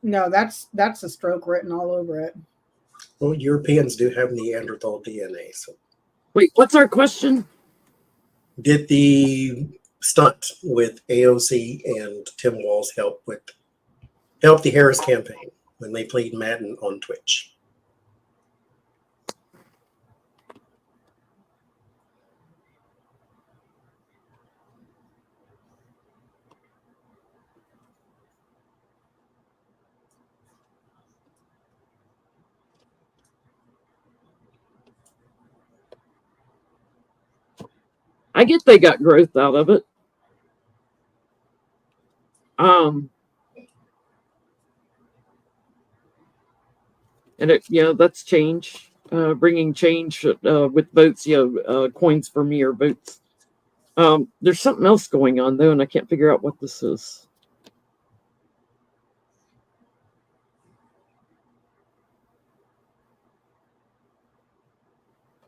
No, that's a stroke written all over it. Well, Europeans do have Neanderthal DNA. So, wait, what's our question? Did the stunt with AOC and Tim Walz help the Harris campaign when they played Madden on Twitch? I get they got growth out of it. And it, that's change, bringing change with votes. Coins for me are votes. There's something else going on though, and I can't figure out what this is.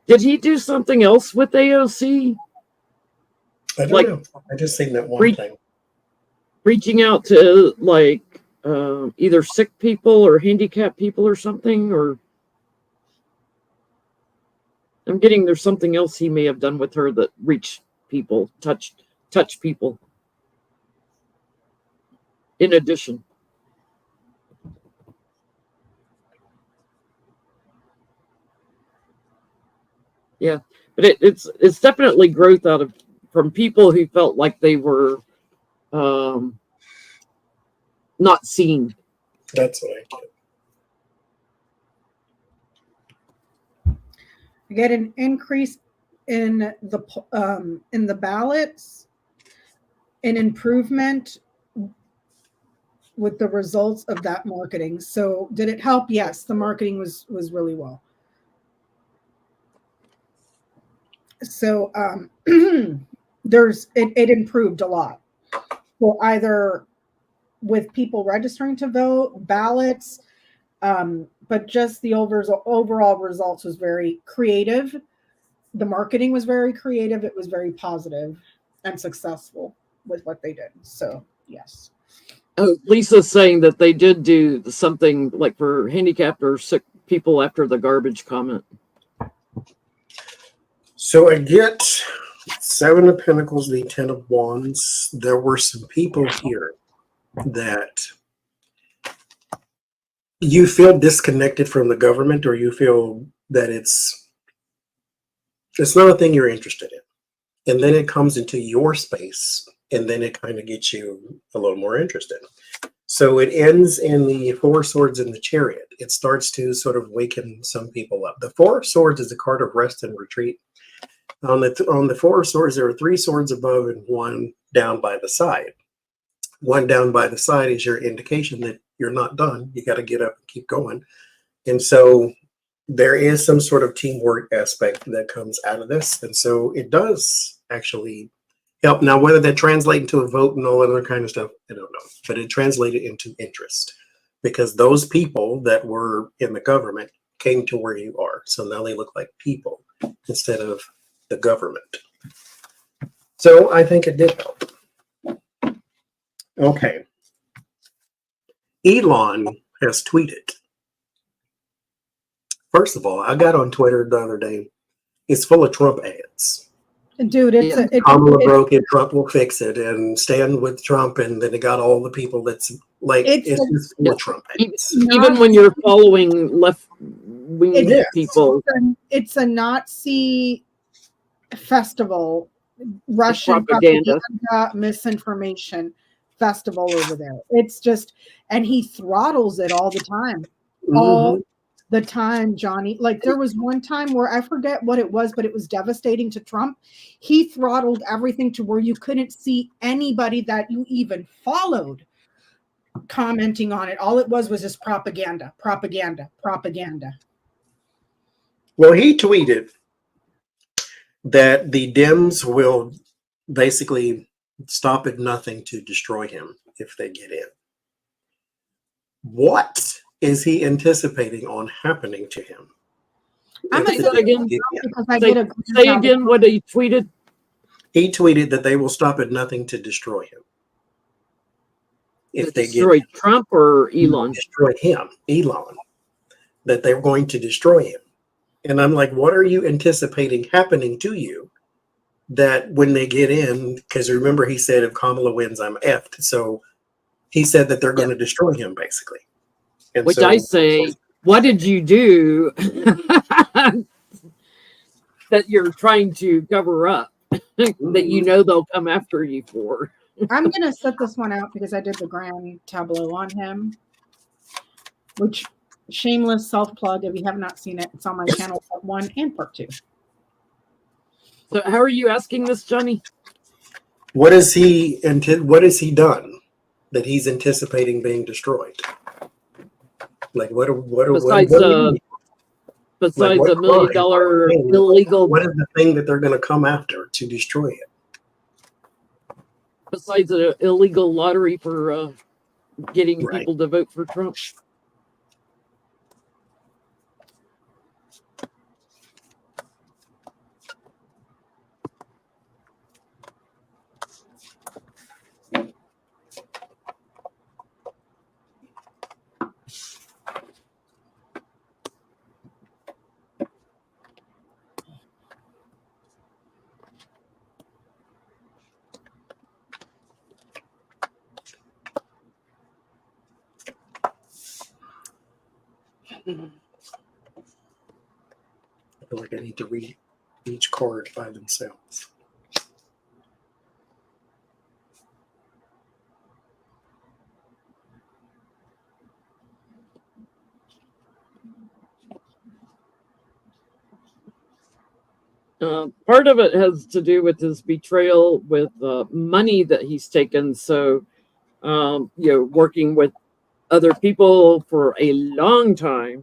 Did he do something else with AOC? I don't know. I just seen that one thing. Reaching out to either sick people or handicapped people or something, or I'm getting there's something else he may have done with her that reached people, touch people. In addition. Yeah, but it's definitely growth from people who felt like they were not seen. That's what I get. You get an increase in the ballots, an improvement with the results of that marketing. So did it help? Yes, the marketing was really well. So it improved a lot. So either with people registering to vote, ballots, but just the overall results was very creative. The marketing was very creative. It was very positive and successful with what they did. So yes. Oh, Lisa's saying that they did do something like for handicapped or sick people after the garbage comment. So I get 7 of Pentacles, the 10 of Wands. There were some people here that you feel disconnected from the government, or you feel that it's not a thing you're interested in. And then it comes into your space, and then it kind of gets you a little more interested. So it ends in the 4 of Swords in the Chariot. It starts to sort of waken some people up. The 4 of Swords is a card of rest and retreat. On the 4 of Swords, there are 3 swords above and 1 down by the side. 1 down by the side is your indication that you're not done. You got to get up and keep going. And so there is some sort of teamwork aspect that comes out of this. And so it does actually help. Now, whether that translates into a vote and all that other kind of stuff, I don't know. But it translated into interest, because those people that were in the government came to where you are. So now they look like people instead of the government. So I think it did help. Okay. Elon has tweeted. First of all, I got on Twitter the other day. It's full of Trump ads. Dude, Kamala broke it, Trump will fix it, and stand with Trump, and then it got all the people that's like, it's just full of Trump ads. Even when you're following left-wing people. It's a Nazi festival, Russian propaganda, misinformation festival over there. It's just, and he throttles it all the time. All the time, Johnny. Like there was one time where I forget what it was, but it was devastating to Trump. He throttled everything to where you couldn't see anybody that you even followed commenting on it. All it was just propaganda. Well, he tweeted that the Dems will basically stop at nothing to destroy him if they get in. What is he anticipating on happening to him? I'm going to say again because I get a say again what he tweeted. He tweeted that they will stop at nothing to destroy him. If they destroy Trump or Elon? Destroy him, Elon. That they're going to destroy him. And I'm like, what are you anticipating happening to you that when they get in? Because remember, he said if Kamala wins, I'm effed. So he said that they're going to destroy him, basically. And which I say, what did you do that you're trying to cover up that you know they'll come after you for? I'm going to set this one out because I did the grand tableau on him, which shameless self-plug. If you have not seen it, it's on my channel, part 1 and part 2. So how are you asking this, Johnny? What has he done that he's anticipating being destroyed? Like Besides like besides what $1 million crime? illegal, What is the thing that they're going to come after to destroy it? besides an illegal lottery for getting Right. people to vote for Trump? I feel like I need to read each card by themselves. Part of it has to do with his betrayal with money that he's taken. So, working with other people for a long time.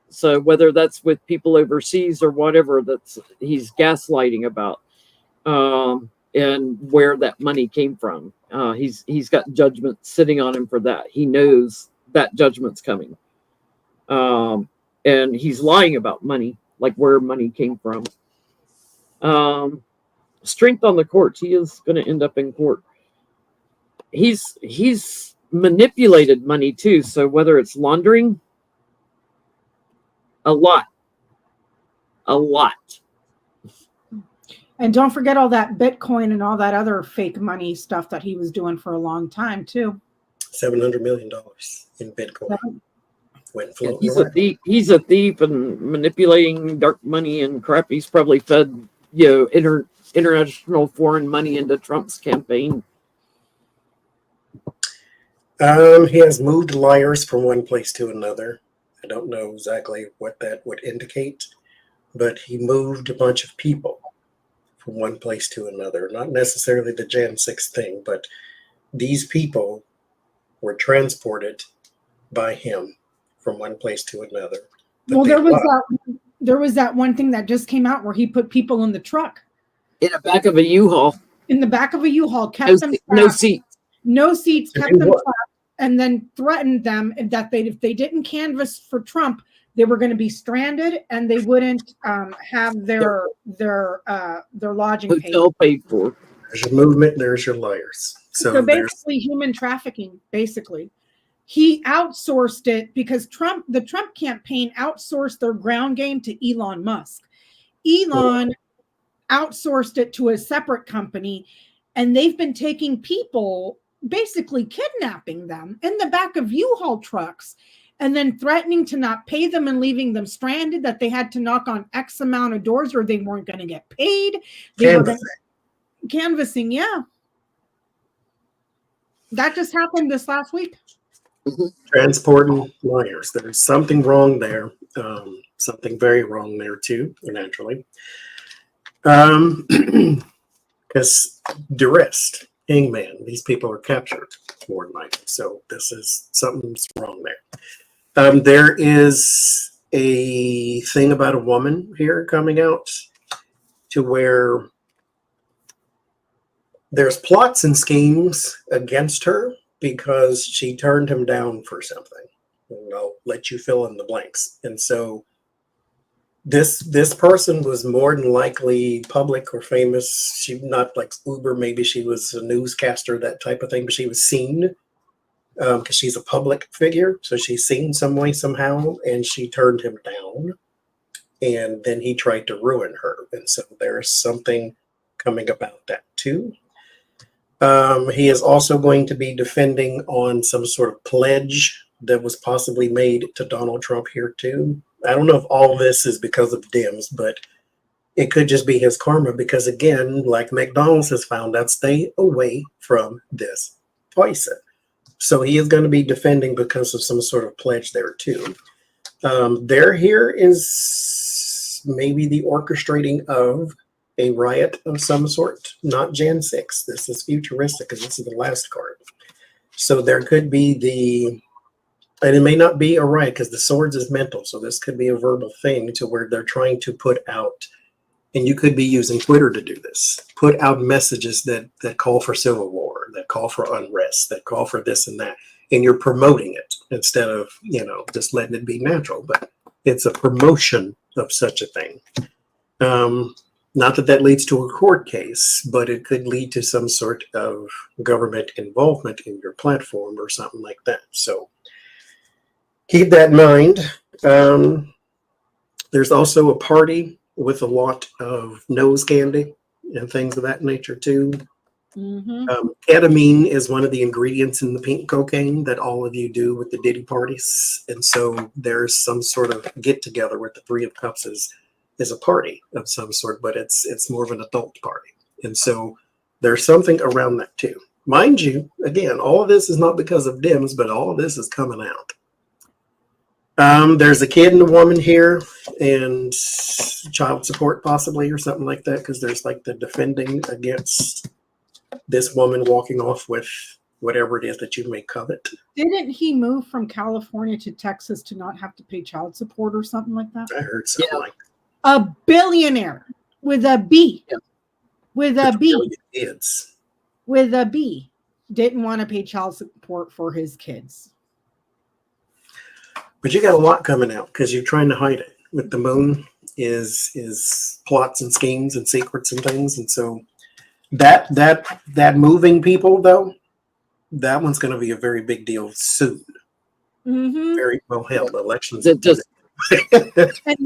So whether that's with people overseas or whatever, that's he's gaslighting about, and where that money came from. He's got judgment sitting on him for that. He knows that judgment's coming, and he's lying about money, like where money came from. Strength on the courts. He is going to end up in court. He's manipulated money too. So whether it's laundering, a lot. And don't forget all that Bitcoin and all that other fake money stuff that he was doing for a long time too. $700 million in Bitcoin went floating He's around. a thief. He's a thief and manipulating dark money and crap. He's probably fed international foreign money into Trump's campaign. He has moved liars from one place to another. I don't know exactly what that would indicate, but he moved a bunch of people from one place to another. Not necessarily the Jan 6 thing, but these people were transported by him from one place to another. But Well, there was that one thing that just came out where he put people in the truck. In the back of a U-Haul. In the back of a U-Haul, kept them trapped. No seats. No seats, kept them trapped, and then threatened them that if they didn't canvass for Trump, they were going to be stranded and they wouldn't have their lodging hotel paid for. There's your movement, there's your liars. So basically human trafficking, basically. He outsourced it because the Trump campaign outsourced their ground game to Elon Musk. Elon outsourced it to a separate company, and they've been taking people, basically kidnapping them in the back of U-Haul trucks and then threatening to not pay them and leaving them stranded, that they had to knock on X amount of doors or they weren't going to get paid. Canvassing, yeah. That just happened this last week. Transporting liars. There's something wrong there. Something very wrong there too, naturally. Because duress, hangman, these people are captured more than likely. So this is something's wrong there. There is a thing about a woman here coming out to where there's plots and schemes against her because she turned him down for something. And I'll let you fill in the blanks. And so this person was more than likely public or famous. She not like Uber, maybe she was a newscaster, that type of thing, but she was seen because she's a public figure. So she's seen some way, somehow, and she turned him down. And then he tried to ruin her. And so there's something coming about that too. He is also going to be defending on some sort of pledge that was possibly made to Donald Trump here too. I don't know if all this is because of Dems, but it could just be his karma because, again, like McDonald's has found out, stay away from this poison. So he is going to be defending because of some sort of pledge there too. There here is maybe the orchestrating of a riot of some sort, not Jan 6. This is futuristic because this is the last card. So there could be and it may not be a riot because the swords is mental. So this could be a verbal thing to where they're trying to put out, and you could be using Twitter to do this, put out messages that call for civil war, that call for unrest, that call for this and that. And you're promoting it instead of, just letting it be natural. But it's a promotion of such a thing. Not that leads to a court case, but it could lead to some sort of government involvement in your platform or something like that. So keep that in mind. There's also a party with a lot of nose candy and things of that nature too. Ketamine is one of the ingredients in the pink cocaine that all of you do with the Diddy parties. And so there's some sort of get together with the Three of Cups is a party of some sort, but it's more of an adult party. And so there's something around that too. Mind you, again, all of this is not because of DIMS, but all of this is coming out. There's a kid and a woman here and child support possibly or something like that, because there's like the defending against this woman walking off with whatever it is that you may covet. Didn't he move from California to Texas to not have to pay child support or something like that? I heard something like that. A billionaire with a B. Yeah. With a B. Kids. With a B. Didn't want to pay child support for his kids. But you got a lot coming out because you're trying to hide it. With the moon is plots and schemes and secrets and things. And so that moving people though, that one's going to be a very big deal soon. Very well held elections. It just and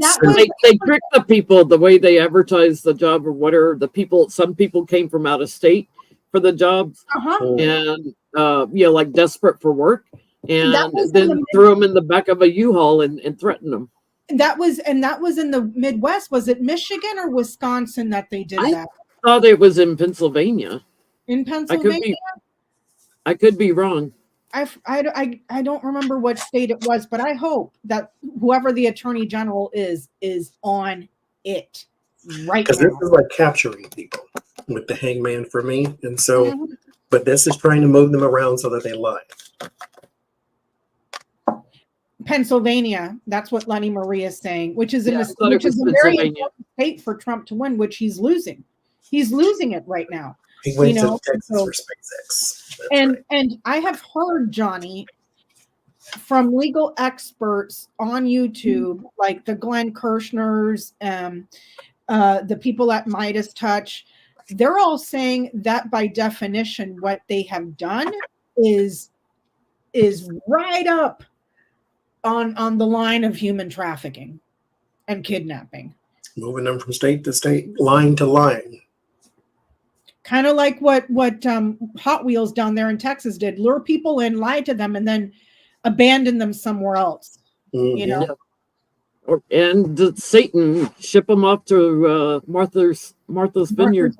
that they trick the people the way they advertise the job or whatever. Some people came from out of state for the jobs and like desperate for work, and then threw them in the back of a U-Haul and threatened them. That was in the Midwest. Was it Michigan or Wisconsin that they did that? I thought it was in Pennsylvania. In Pennsylvania? I could be wrong. I don't remember what state it was, but I hope that whoever the attorney general is on it right now. Because this is like capturing people with the hangman for me. And so, but this is trying to move them around so that they lie. Pennsylvania, that's what Lenny Marie is saying, which is a very important state for Trump to win, which he's losing. He's losing it right now. He went to Texas for SpaceX. And I have heard, Johnny, from legal experts on YouTube, like the Glenn Kirschners, the people at Midas Touch, they're all saying that by definition, what they have done is right up on the line of human trafficking and kidnapping. Moving them from state to state, line to line. Kind of like what Hot Wheels down there in Texas did. Lure people in, lie to them, and then abandon them somewhere else. And Satan ship them off to Martha's Vineyard.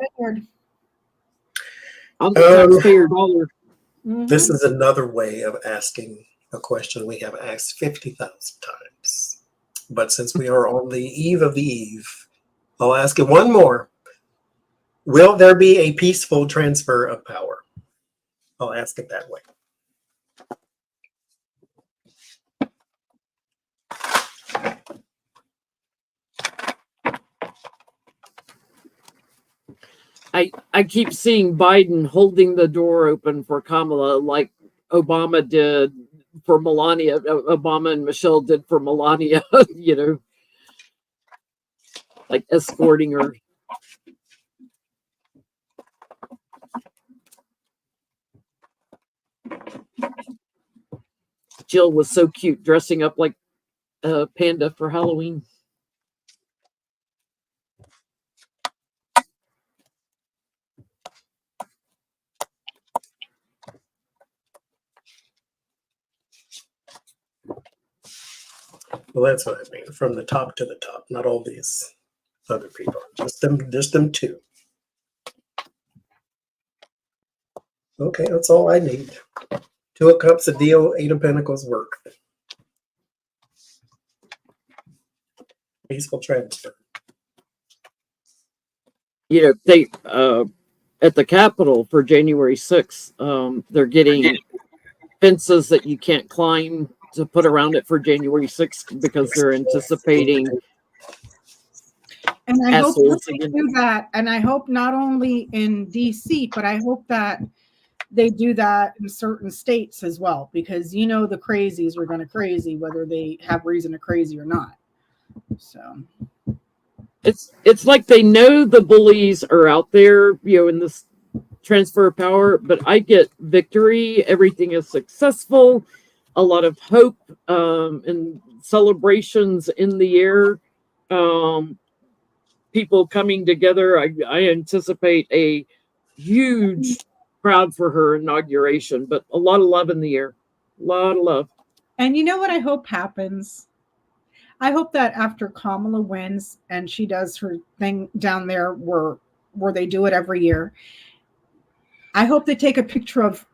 On the taxpayer dollar. This is another way of asking a question we have asked 50,000 times. But since we are on the eve of the eve, I'll ask it one more. Will there be a peaceful transfer of power? I'll ask it that way. I keep seeing Biden holding the door open for Kamala like Obama did for Melania. Obama and Michelle did for Melania, like escorting her. Jill was so cute dressing up like a panda for Halloween. Well, that's what I mean. From the top to the top, not all these other people, just them two. Okay, that's all I need. 2 of Cups a deal, 8 of Pentacles work. Peaceful transfer. they at the Capitol for January 6th, they're getting fences that you can't climb to put around it for January 6th because they're anticipating. And I hope assholes they again. do that. And I hope not only in DC, but I hope that they do that in certain states as well, because the crazies are going to crazy whether they have reason to crazy or not. So it's like they know the bullies are out there, in this transfer of power, but I get victory. Everything is successful. A lot of hope and celebrations in the air. People coming together. I anticipate a huge crowd for her inauguration, but a lot of love in the air. A lot of love. And you know what I hope happens? I hope that after Kamala wins and she does her thing down there where they do it every year, I hope they take a picture of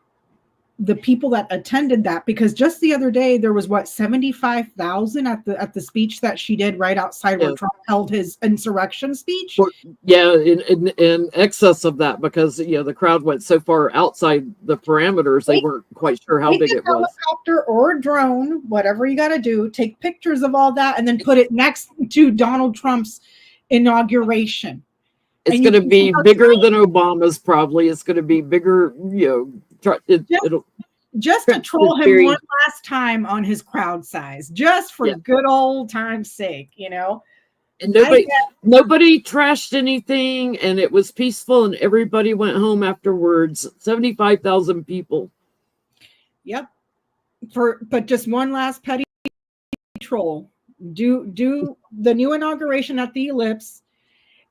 the people that attended that, because just the other day there was 75,000 at the speech that she did right outside where Trump held his insurrection speech. Yeah, in excess of that, because the crowd went so far outside the parameters, they weren't quite sure how big it was. Helicopter or a drone, whatever you got to do, take pictures of all that and then put it next to Donald Trump's inauguration. It's going to be bigger than Obama's, probably. It's going to be bigger, just to troll him one last time on his crowd size, just for good old time's sake, And nobody trashed anything, and it was peaceful, and everybody went home afterwards. 75,000 people. Yep. But just one last petty troll. Do the new inauguration at the Ellipse,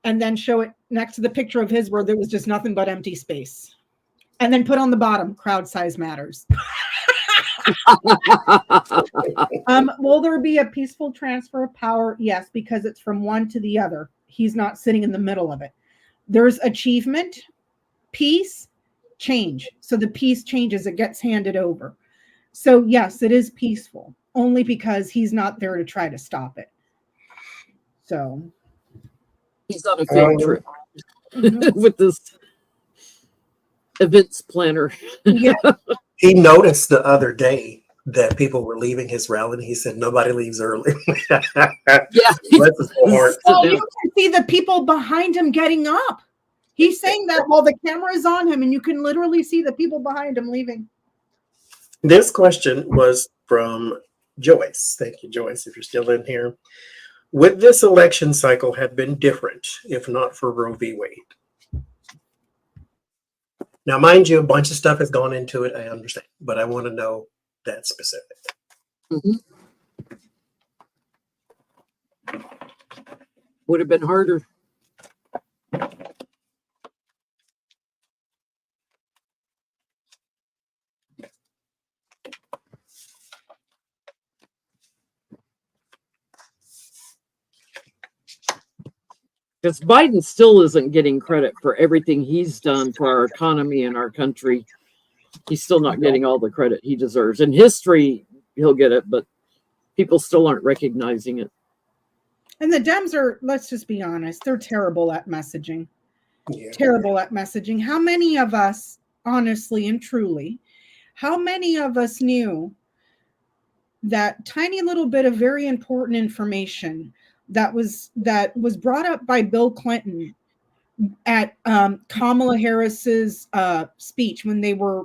and then show it next to the picture of his where there was just nothing but empty space. And then put on the bottom, crowd size matters. Will there be a peaceful transfer of power? Yes, because it's from one to the other. He's not sitting in the middle of it. There's achievement, peace, change. So the peace changes, it gets handed over. So yes, it is peaceful, only because he's not there to try to stop it. So he's on a field trip with this events planner. Yeah. He noticed the other day that people were leaving his rally, and he said nobody leaves early. Yeah. Well, you can see the people behind him getting up. He's saying that while the camera is on him, and you can literally see the people behind him leaving. This question was from Joyce. Thank you, Joyce, if you're still in here. Would this election cycle have been different if not for Roe v. Wade? Now, mind you, a bunch of stuff has gone into it. I understand, but I want to know that specific. Would have been harder. Because Biden still isn't getting credit for everything he's done for our economy and our country. He's still not getting all the credit he deserves. In history, he'll get it, but people still aren't recognizing it. And the Dems are, let's just be honest, they're terrible at messaging. Yeah. Terrible at messaging. How many of us, honestly and truly, how many of us knew that tiny little bit of very important information that was brought up by Bill Clinton at Kamala Harris's speech when they were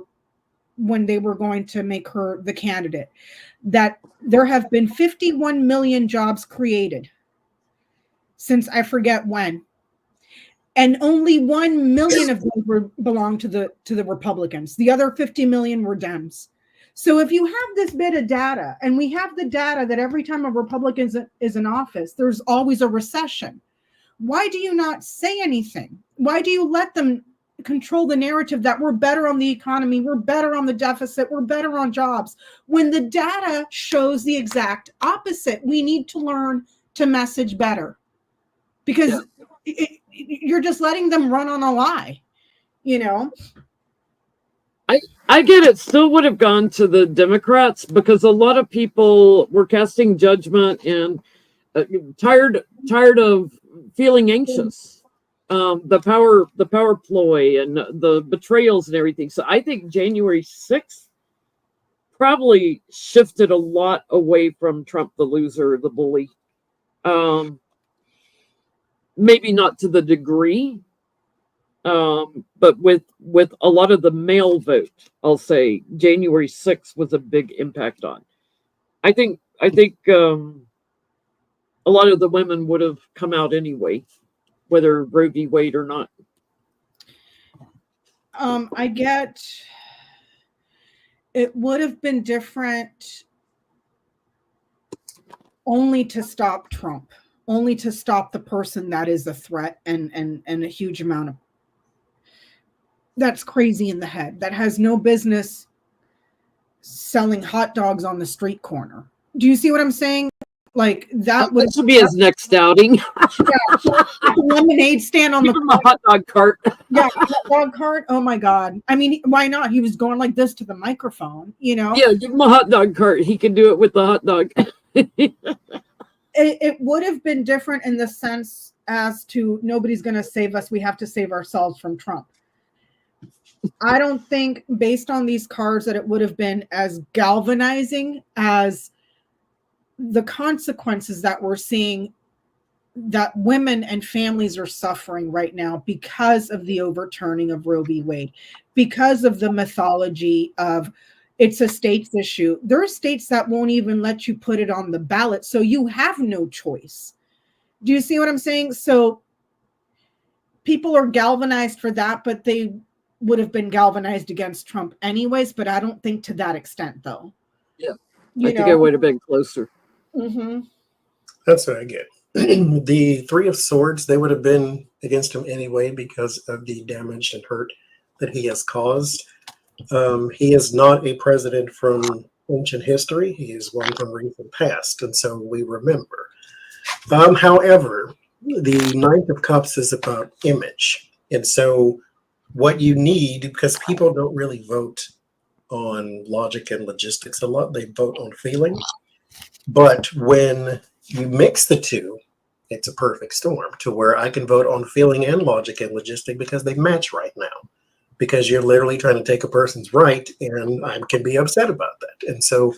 going to make her the candidate, that there have been 51 million jobs created since I forget when, and only 1 million of them belong to the Republicans. The other 50 million were Dems. So if you have this bit of data, and we have the data that every time a Republican is in office, there's always a recession. Why do you not say anything? Why do you let them control the narrative that we're better on the economy, we're better on the deficit, we're better on jobs, when the data shows the exact opposite? We need to learn to message better, because you're just letting them run on a lie, I get it. Still would have gone to the Democrats, because a lot of people were casting judgment and tired of feeling anxious. the power ploy and the betrayals and everything. So I think January 6th probably shifted a lot away from Trump the loser, the bully. Maybe not to the degree, but with a lot of the male vote, I'll say January 6th was a big impact on. I think a lot of the women would have come out anyway, whether Roe v. Wade or not. I get it would have been different only to stop Trump, only to stop the person that is a threat and a huge amount of that's crazy in the head, that has no business selling hot dogs on the street corner. Do you see what I'm saying? Like that would be his next outing. Yeah, lemonade stand on the hot dog cart. Yeah, hot dog cart. Oh my God! I mean, why not? He was going like this to the microphone, you know. Yeah, give him a hot dog cart. He can do it with the hot dog. It would have been different in the sense as to nobody's going to save us. We have to save ourselves from Trump. I don't think, based on these cards, that it would have been as galvanizing as the consequences that we're seeing, that women and families are suffering right now because of the overturning of Roe v. Wade, because of the mythology of it's a state's issue. There are states that won't even let you put it on the ballot, so you have no choice. Do you see what I'm saying? So people are galvanized for that, but they would have been galvanized against Trump anyways, but I don't think to that extent, though. Yeah, I think I would have been closer. Mm-hmm. That's what I get. The Three of Swords, they would have been against him anyway because of the damage and hurt that he has caused. He is not a president from ancient history. He is one from recent past, and so we remember. However, the Ninth of Cups is about image, and so what you need, because people don't really vote on logic and logistics a lot, they vote on feeling. But when you mix the two, it's a perfect storm to where I can vote on feeling and logic and logistic because they match right now. Because you're literally trying to take a person's right, and I can be upset about that. And so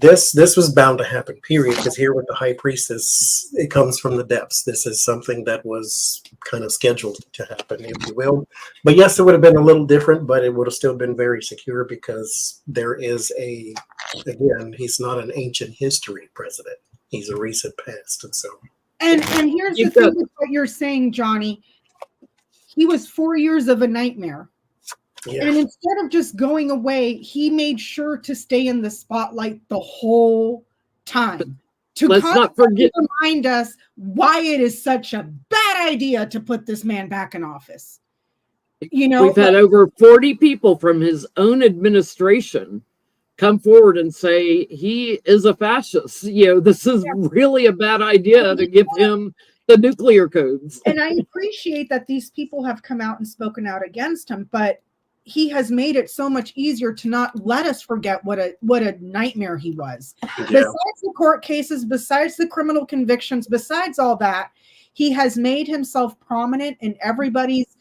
this was bound to happen, period, because here with the High Priestess, it comes from the depths. This is something that was kind of scheduled to happen, if you will. But yes, it would have been a little different, but it would have still been very secure because there is again, he's not an ancient history president. He's a recent past. And so. And here's the thing with what you're saying, Johnny. He was 4 years of a nightmare. Yeah. And instead of just going away, he made sure to stay in the spotlight the whole time. Let's not forget, remind us why it is such a bad idea to put this man back in office. You know, we've had over 40 people from his own administration come forward and say he is a fascist. You know, this is really a bad idea to give him the nuclear codes. And I appreciate that these people have come out and spoken out against him, but he has made it so much easier to not let us forget what a nightmare he was. Yeah. Besides the court cases, besides the criminal convictions, besides all that, he has made himself prominent in everybody's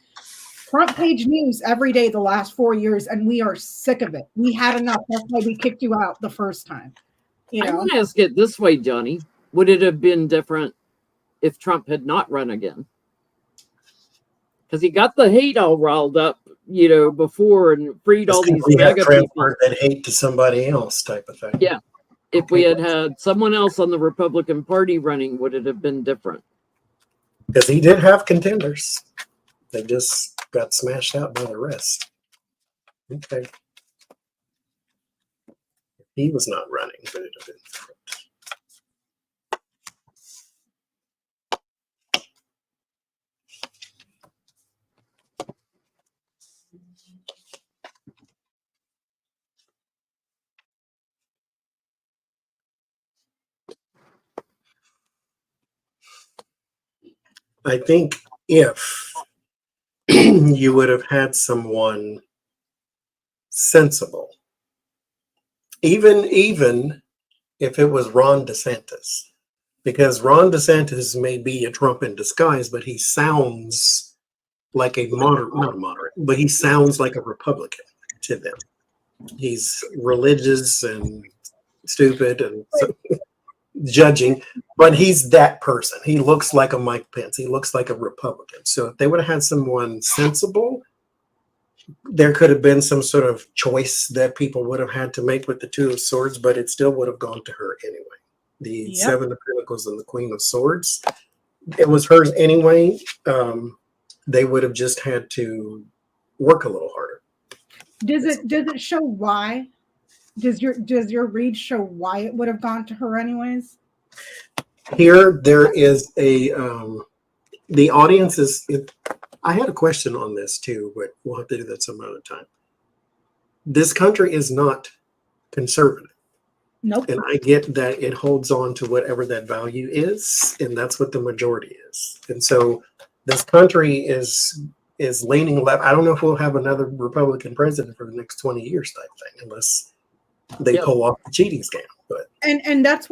front page news every day the last 4 years, and we are sick of it. We had enough. That's why we kicked you out the first time. You know? I'm going to ask it this way, Johnny. Would it have been different if Trump had not run again? Because he got the hate all riled up, you know, before and freed all these mega people. That hate to somebody else type of thing. Yeah. If we had had someone else on the Republican Party running, would it have been different? Because he did have contenders. They just got smashed out by the rest. Okay. He was not running, but it would have been different. I think if you would have had someone sensible, even if it was Ron DeSantis, because Ron DeSantis may be a Trump in disguise, but he sounds like a moderate, not a moderate, but he sounds like a Republican to them. He's religious and stupid and so, judging, but he's that person. He looks like a Mike Pence. He looks like a Republican. So if they would have had someone sensible, there could have been some sort of choice that people would have had to make with the Two of Swords, but it still would have gone to her anyway. The Seven of Pentacles and the Queen of Swords, it was hers anyway. They would have just had to work a little harder. Does it show why? Does your read show why it would have gone to her anyways? Here, there is a the audience is. I had a question on this too, but we'll have to do that some other time. This country is not conservative. Nope. And I get that it holds on to whatever that value is, and that's what the majority is. And so this country is leaning left. I don't know if we'll have another Republican president for the next 20 years type thing, unless they pull off the cheating scam. But and that's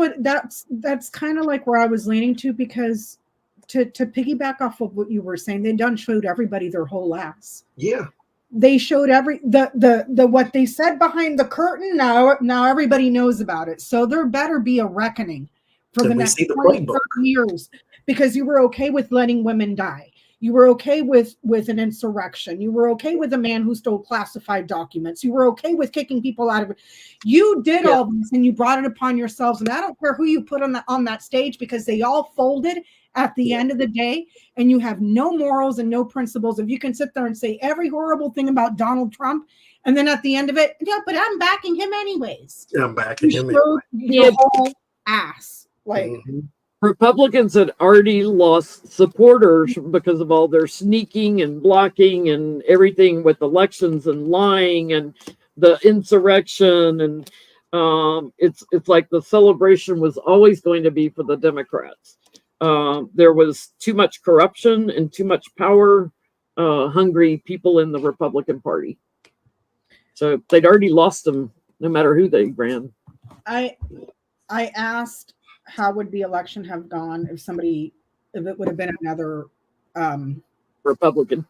kind of like where I was leaning to, because to piggyback off of what you were saying, they done showed everybody their whole ass. Yeah. They showed the what they said behind the curtain. Now everybody knows about it. So there better be a reckoning for the next 20, 30 years, because you were okay with letting women die. You were okay with an insurrection. You were okay with a man who stole classified documents. You were okay with kicking people out of it. You did all this, and you brought it upon yourselves. And I don't care who you put on that stage, because they all folded at the end of the day, and you have no morals and no principles. If you can sit there and say every horrible thing about Donald Trump, and then at the end of it, but I'm backing him anyways. I'm backing him anyway. Your whole ass. Like, Republicans had already lost supporters because of all their sneaking and blocking and everything with elections and lying and the insurrection. And it's like the celebration was always going to be for the Democrats. There was too much corruption and too much power hungry people in the Republican Party. So they'd already lost them no matter who they ran. I asked, how would the election have gone if it would have been another Republican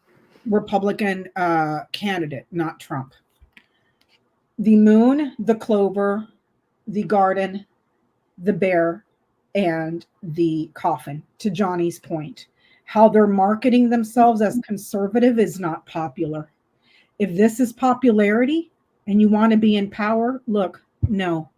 candidate, not Trump. The moon, the clover, the garden, the bear, and the coffin. To Johnny's point, how they're marketing themselves as conservative is not popular. If this is popularity and you want to be in power, look, no.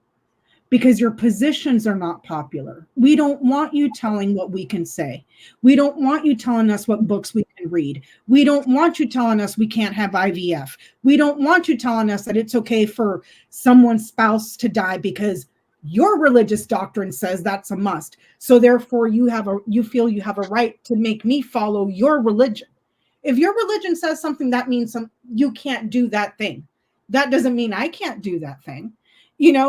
Because your positions are not popular. We don't want you telling what we can say. We don't want you telling us what books we can read. We don't want you telling us we can't have IVF. We don't want you telling us that it's okay for someone's spouse to die because your religious doctrine says that's a must. So therefore you feel you have a right to make me follow your religion. If your religion says something, that means you can't do that thing. That doesn't mean I can't do that thing.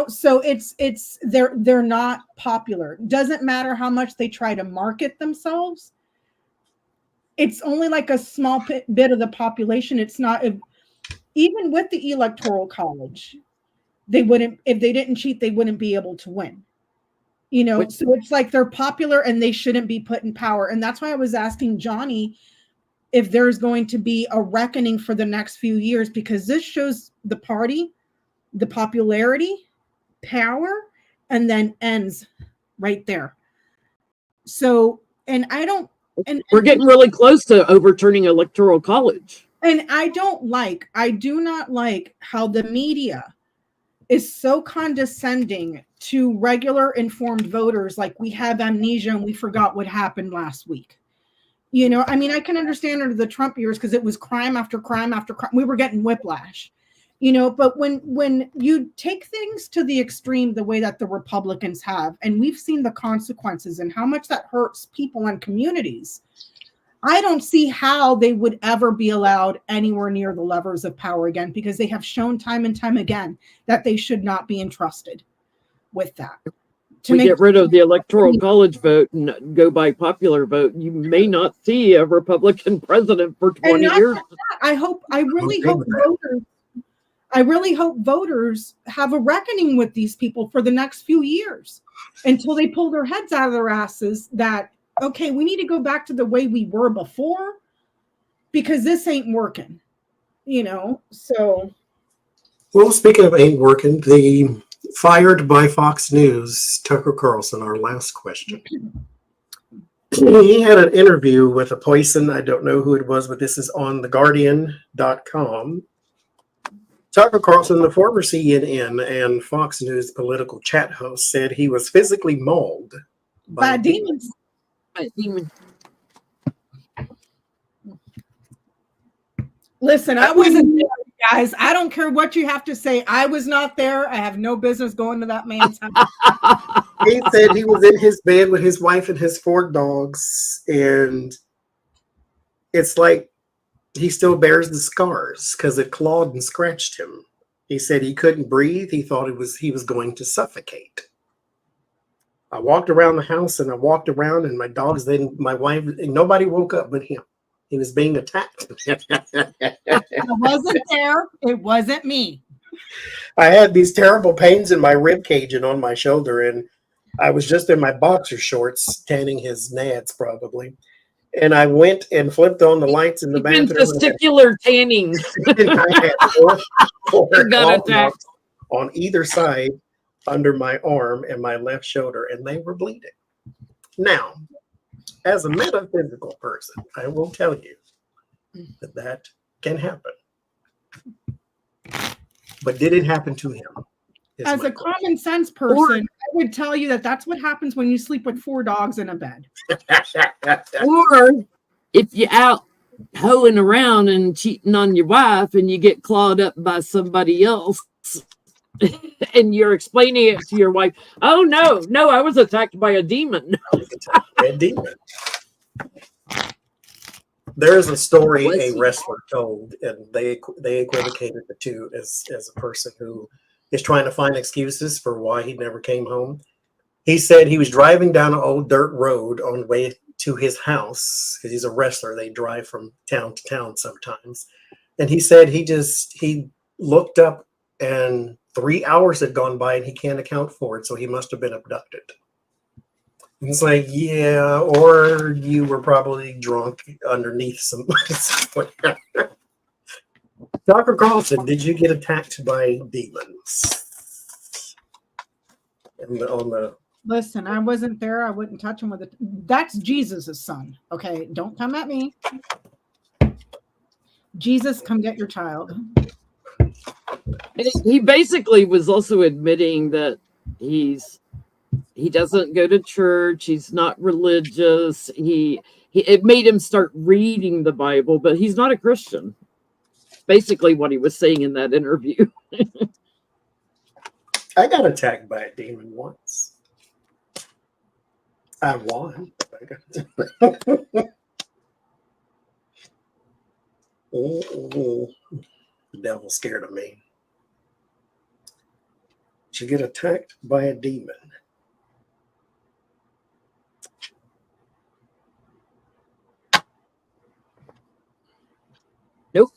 So they're not popular. Doesn't matter how much they try to market themselves. It's only like a small bit of the population. It's not, even with the Electoral College, if they didn't cheat, they wouldn't be able to win. So it's like they're popular and they shouldn't be put in power. And that's why I was asking Johnny if there's going to be a reckoning for the next few years, because this shows the party, the popularity, power, and then ends right there. So, and I don't, and we're getting really close to overturning Electoral College. And I do not like how the media is so condescending to regular informed voters. Like, we have amnesia and we forgot what happened last week. I can understand under the Trump years, because it was crime after crime after crime. We were getting whiplash. But when you take things to the extreme, the way that the Republicans have, and we've seen the consequences and how much that hurts people and communities, I don't see how they would ever be allowed anywhere near the levers of power again, because they have shown time and time again that they should not be entrusted with that. To get rid of the Electoral College vote and go by popular vote, you may not see a Republican president for 20 years. I really hope I really hope voters have a reckoning with these people for the next few years until they pull their heads out of their asses that, okay, we need to go back to the way we were before because this ain't working, so. Well, speaking of ain't working, the fired by Fox News, Tucker Carlson, our last question. He had an interview with a person, I don't know who it was, but this is on theguardian.com. Tucker Carlson, the former CNN and Fox News political chat host, said he was physically mauled by demons. By demons. Listen, I wasn't there, guys. I don't care what you have to say. I was not there. I have no business going to that man's house. He said he was in his bed with his wife and his 4 dogs, and it's like he still bears the scars because it clawed and scratched him. He said he couldn't breathe. He thought he was going to suffocate. I walked around the house and I walked around, and my dogs, my wife, nobody woke up but him. He was being attacked. I wasn't there. It wasn't me. I had these terrible pains in my rib cage and on my shoulder, and I was just in my boxer shorts, tanning his nads probably. And I went and flipped on the lights in the bathroom. Testicular tanning. And I had four got attacked on either side under my arm and my left shoulder, and they were bleeding. Now, as a metaphysical person, I will tell you that can happen. But did it happen to him? As a common sense person, I would tell you that that's what happens when you sleep with 4 dogs in a bed. Or if you're out hoeing around and cheating on your wife and you get clawed up by somebody else and you're explaining it to your wife, oh, no, I was attacked by a demon. There is a story a wrestler told, and they equivocated the two as a person who is trying to find excuses for why he never came home. He said he was driving down an old dirt road on the way to his house because he's a wrestler. They drive from town to town sometimes. And he said he looked up and 3 hours had gone by and he can't account for it. So he must have been abducted. It's like, yeah, or you were probably drunk underneath some. Dr. Carlson, did you get attacked by demons? Listen, I wasn't there. I wouldn't touch him with it. That's Jesus' son. Okay, don't come at me. Jesus, come get your child. He basically was also admitting that he doesn't go to church. He's not religious. It made him start reading the Bible, but he's not a Christian. Basically what he was saying in that interview. I got attacked by a demon once. I won. The devil's scared of me. Did you get attacked by a demon? Nope.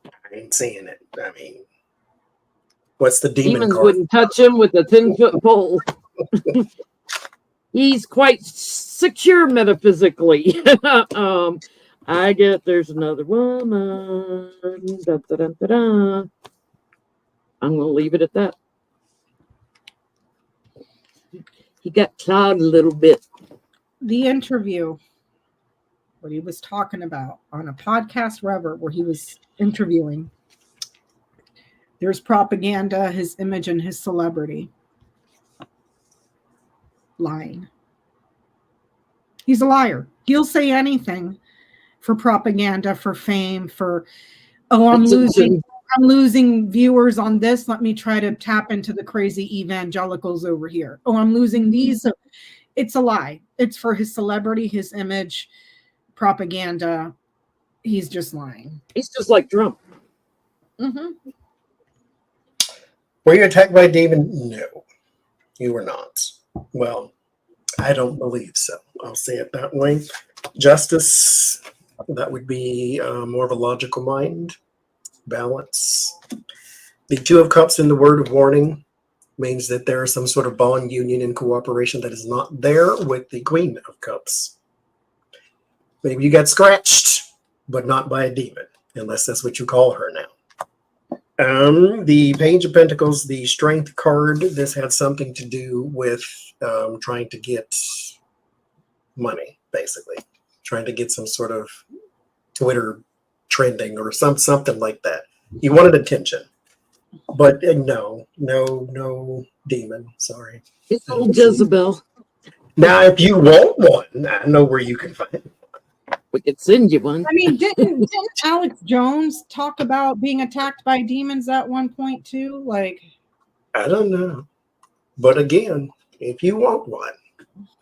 I ain't seeing it. I mean, what's the demon Demons card? wouldn't touch him with a 10-foot pole. He's quite secure metaphysically. There's another woman. Da, da, da, da, da. I'm going to leave it at that. He got clawed a little bit. The interview, what he was talking about on a podcast where he was interviewing, there's propaganda, his image, and his celebrity. Lying. He's a liar. He'll say anything for propaganda, for fame, for, I'm losing viewers on this. Let me try to tap into the crazy evangelicals over here. Oh, I'm losing these. So it's a lie. It's for his celebrity, his image, propaganda. He's just lying. He's just like Trump. Mm-hmm. Were you attacked by a demon? No, you were not. Well, I don't believe so. I'll say it that way. Justice, that would be more of a logical mind. balance. The Two of Cups in the word of warning means that there is some sort of bond, union, and cooperation that is not there with the Queen of Cups. Maybe you got scratched, but not by a demon, unless that's what you call her now. The Page of Pentacles, the Strength card, this had something to do with trying to get money, basically. Trying to get some sort of Twitter trending or something like that. You wanted attention. But no demon, sorry. It's old Jezebel. Now, if you want one, I know where you can find it. We could send you one. I mean, didn't Alex Jones talk about being attacked by demons at one point too? Like, I don't know. But again, if you want one,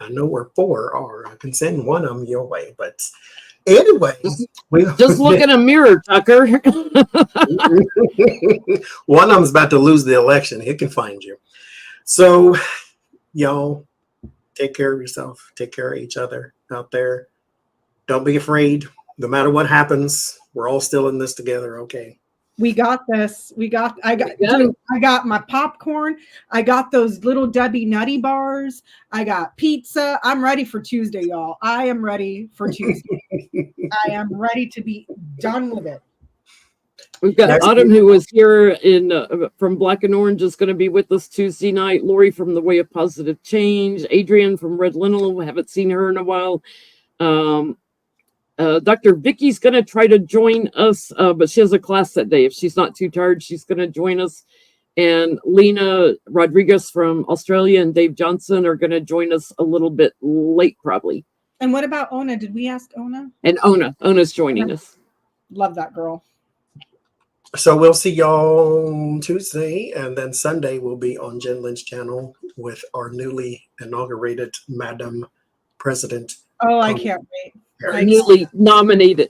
I know where 4 are. I can send one of them your way. But anyway, Just look in a mirror, Tucker. one of them's about to lose the election. It can find you. So, y'all, take care of yourself. Take care of each other out there. Don't be afraid. No matter what happens, we're all still in this together, okay? we got this. I got my popcorn. I got those little Debbie Nutty bars. I got pizza. I'm ready for Tuesday, y'all. I am ready for Tuesday. I am ready to be done with it. We've got Autumn, who was here in from Black and Orange, is going to be with us Tuesday night. Lori from The Way of Positive Change. Adrian from Red Lintel. We haven't seen her in a while. Dr. Vicky's going to try to join us, but she has a class that day. If she's not too tired, she's going to join us. And Lena Rodriguez from Australia and Dave Johnson are going to join us a little bit late, probably. And what about Ona? Did we ask Ona? And Ona's joining us. Love that girl. So we'll see y'all Tuesday, and then Sunday we'll be on Jen Lynn's channel with our newly inaugurated Madam President. Oh, I can't wait. Newly nominated,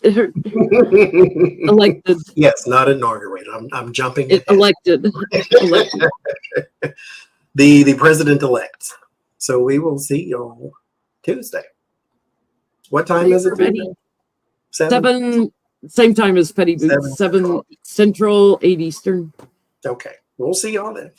elected. Yes, not inaugurated. I'm jumping. Elected. The president-elect. So we will see y'all Tuesday. What time is it? 7. Same time as Petty Boots. 7 Central, 8 Eastern. Okay. We'll see y'all then.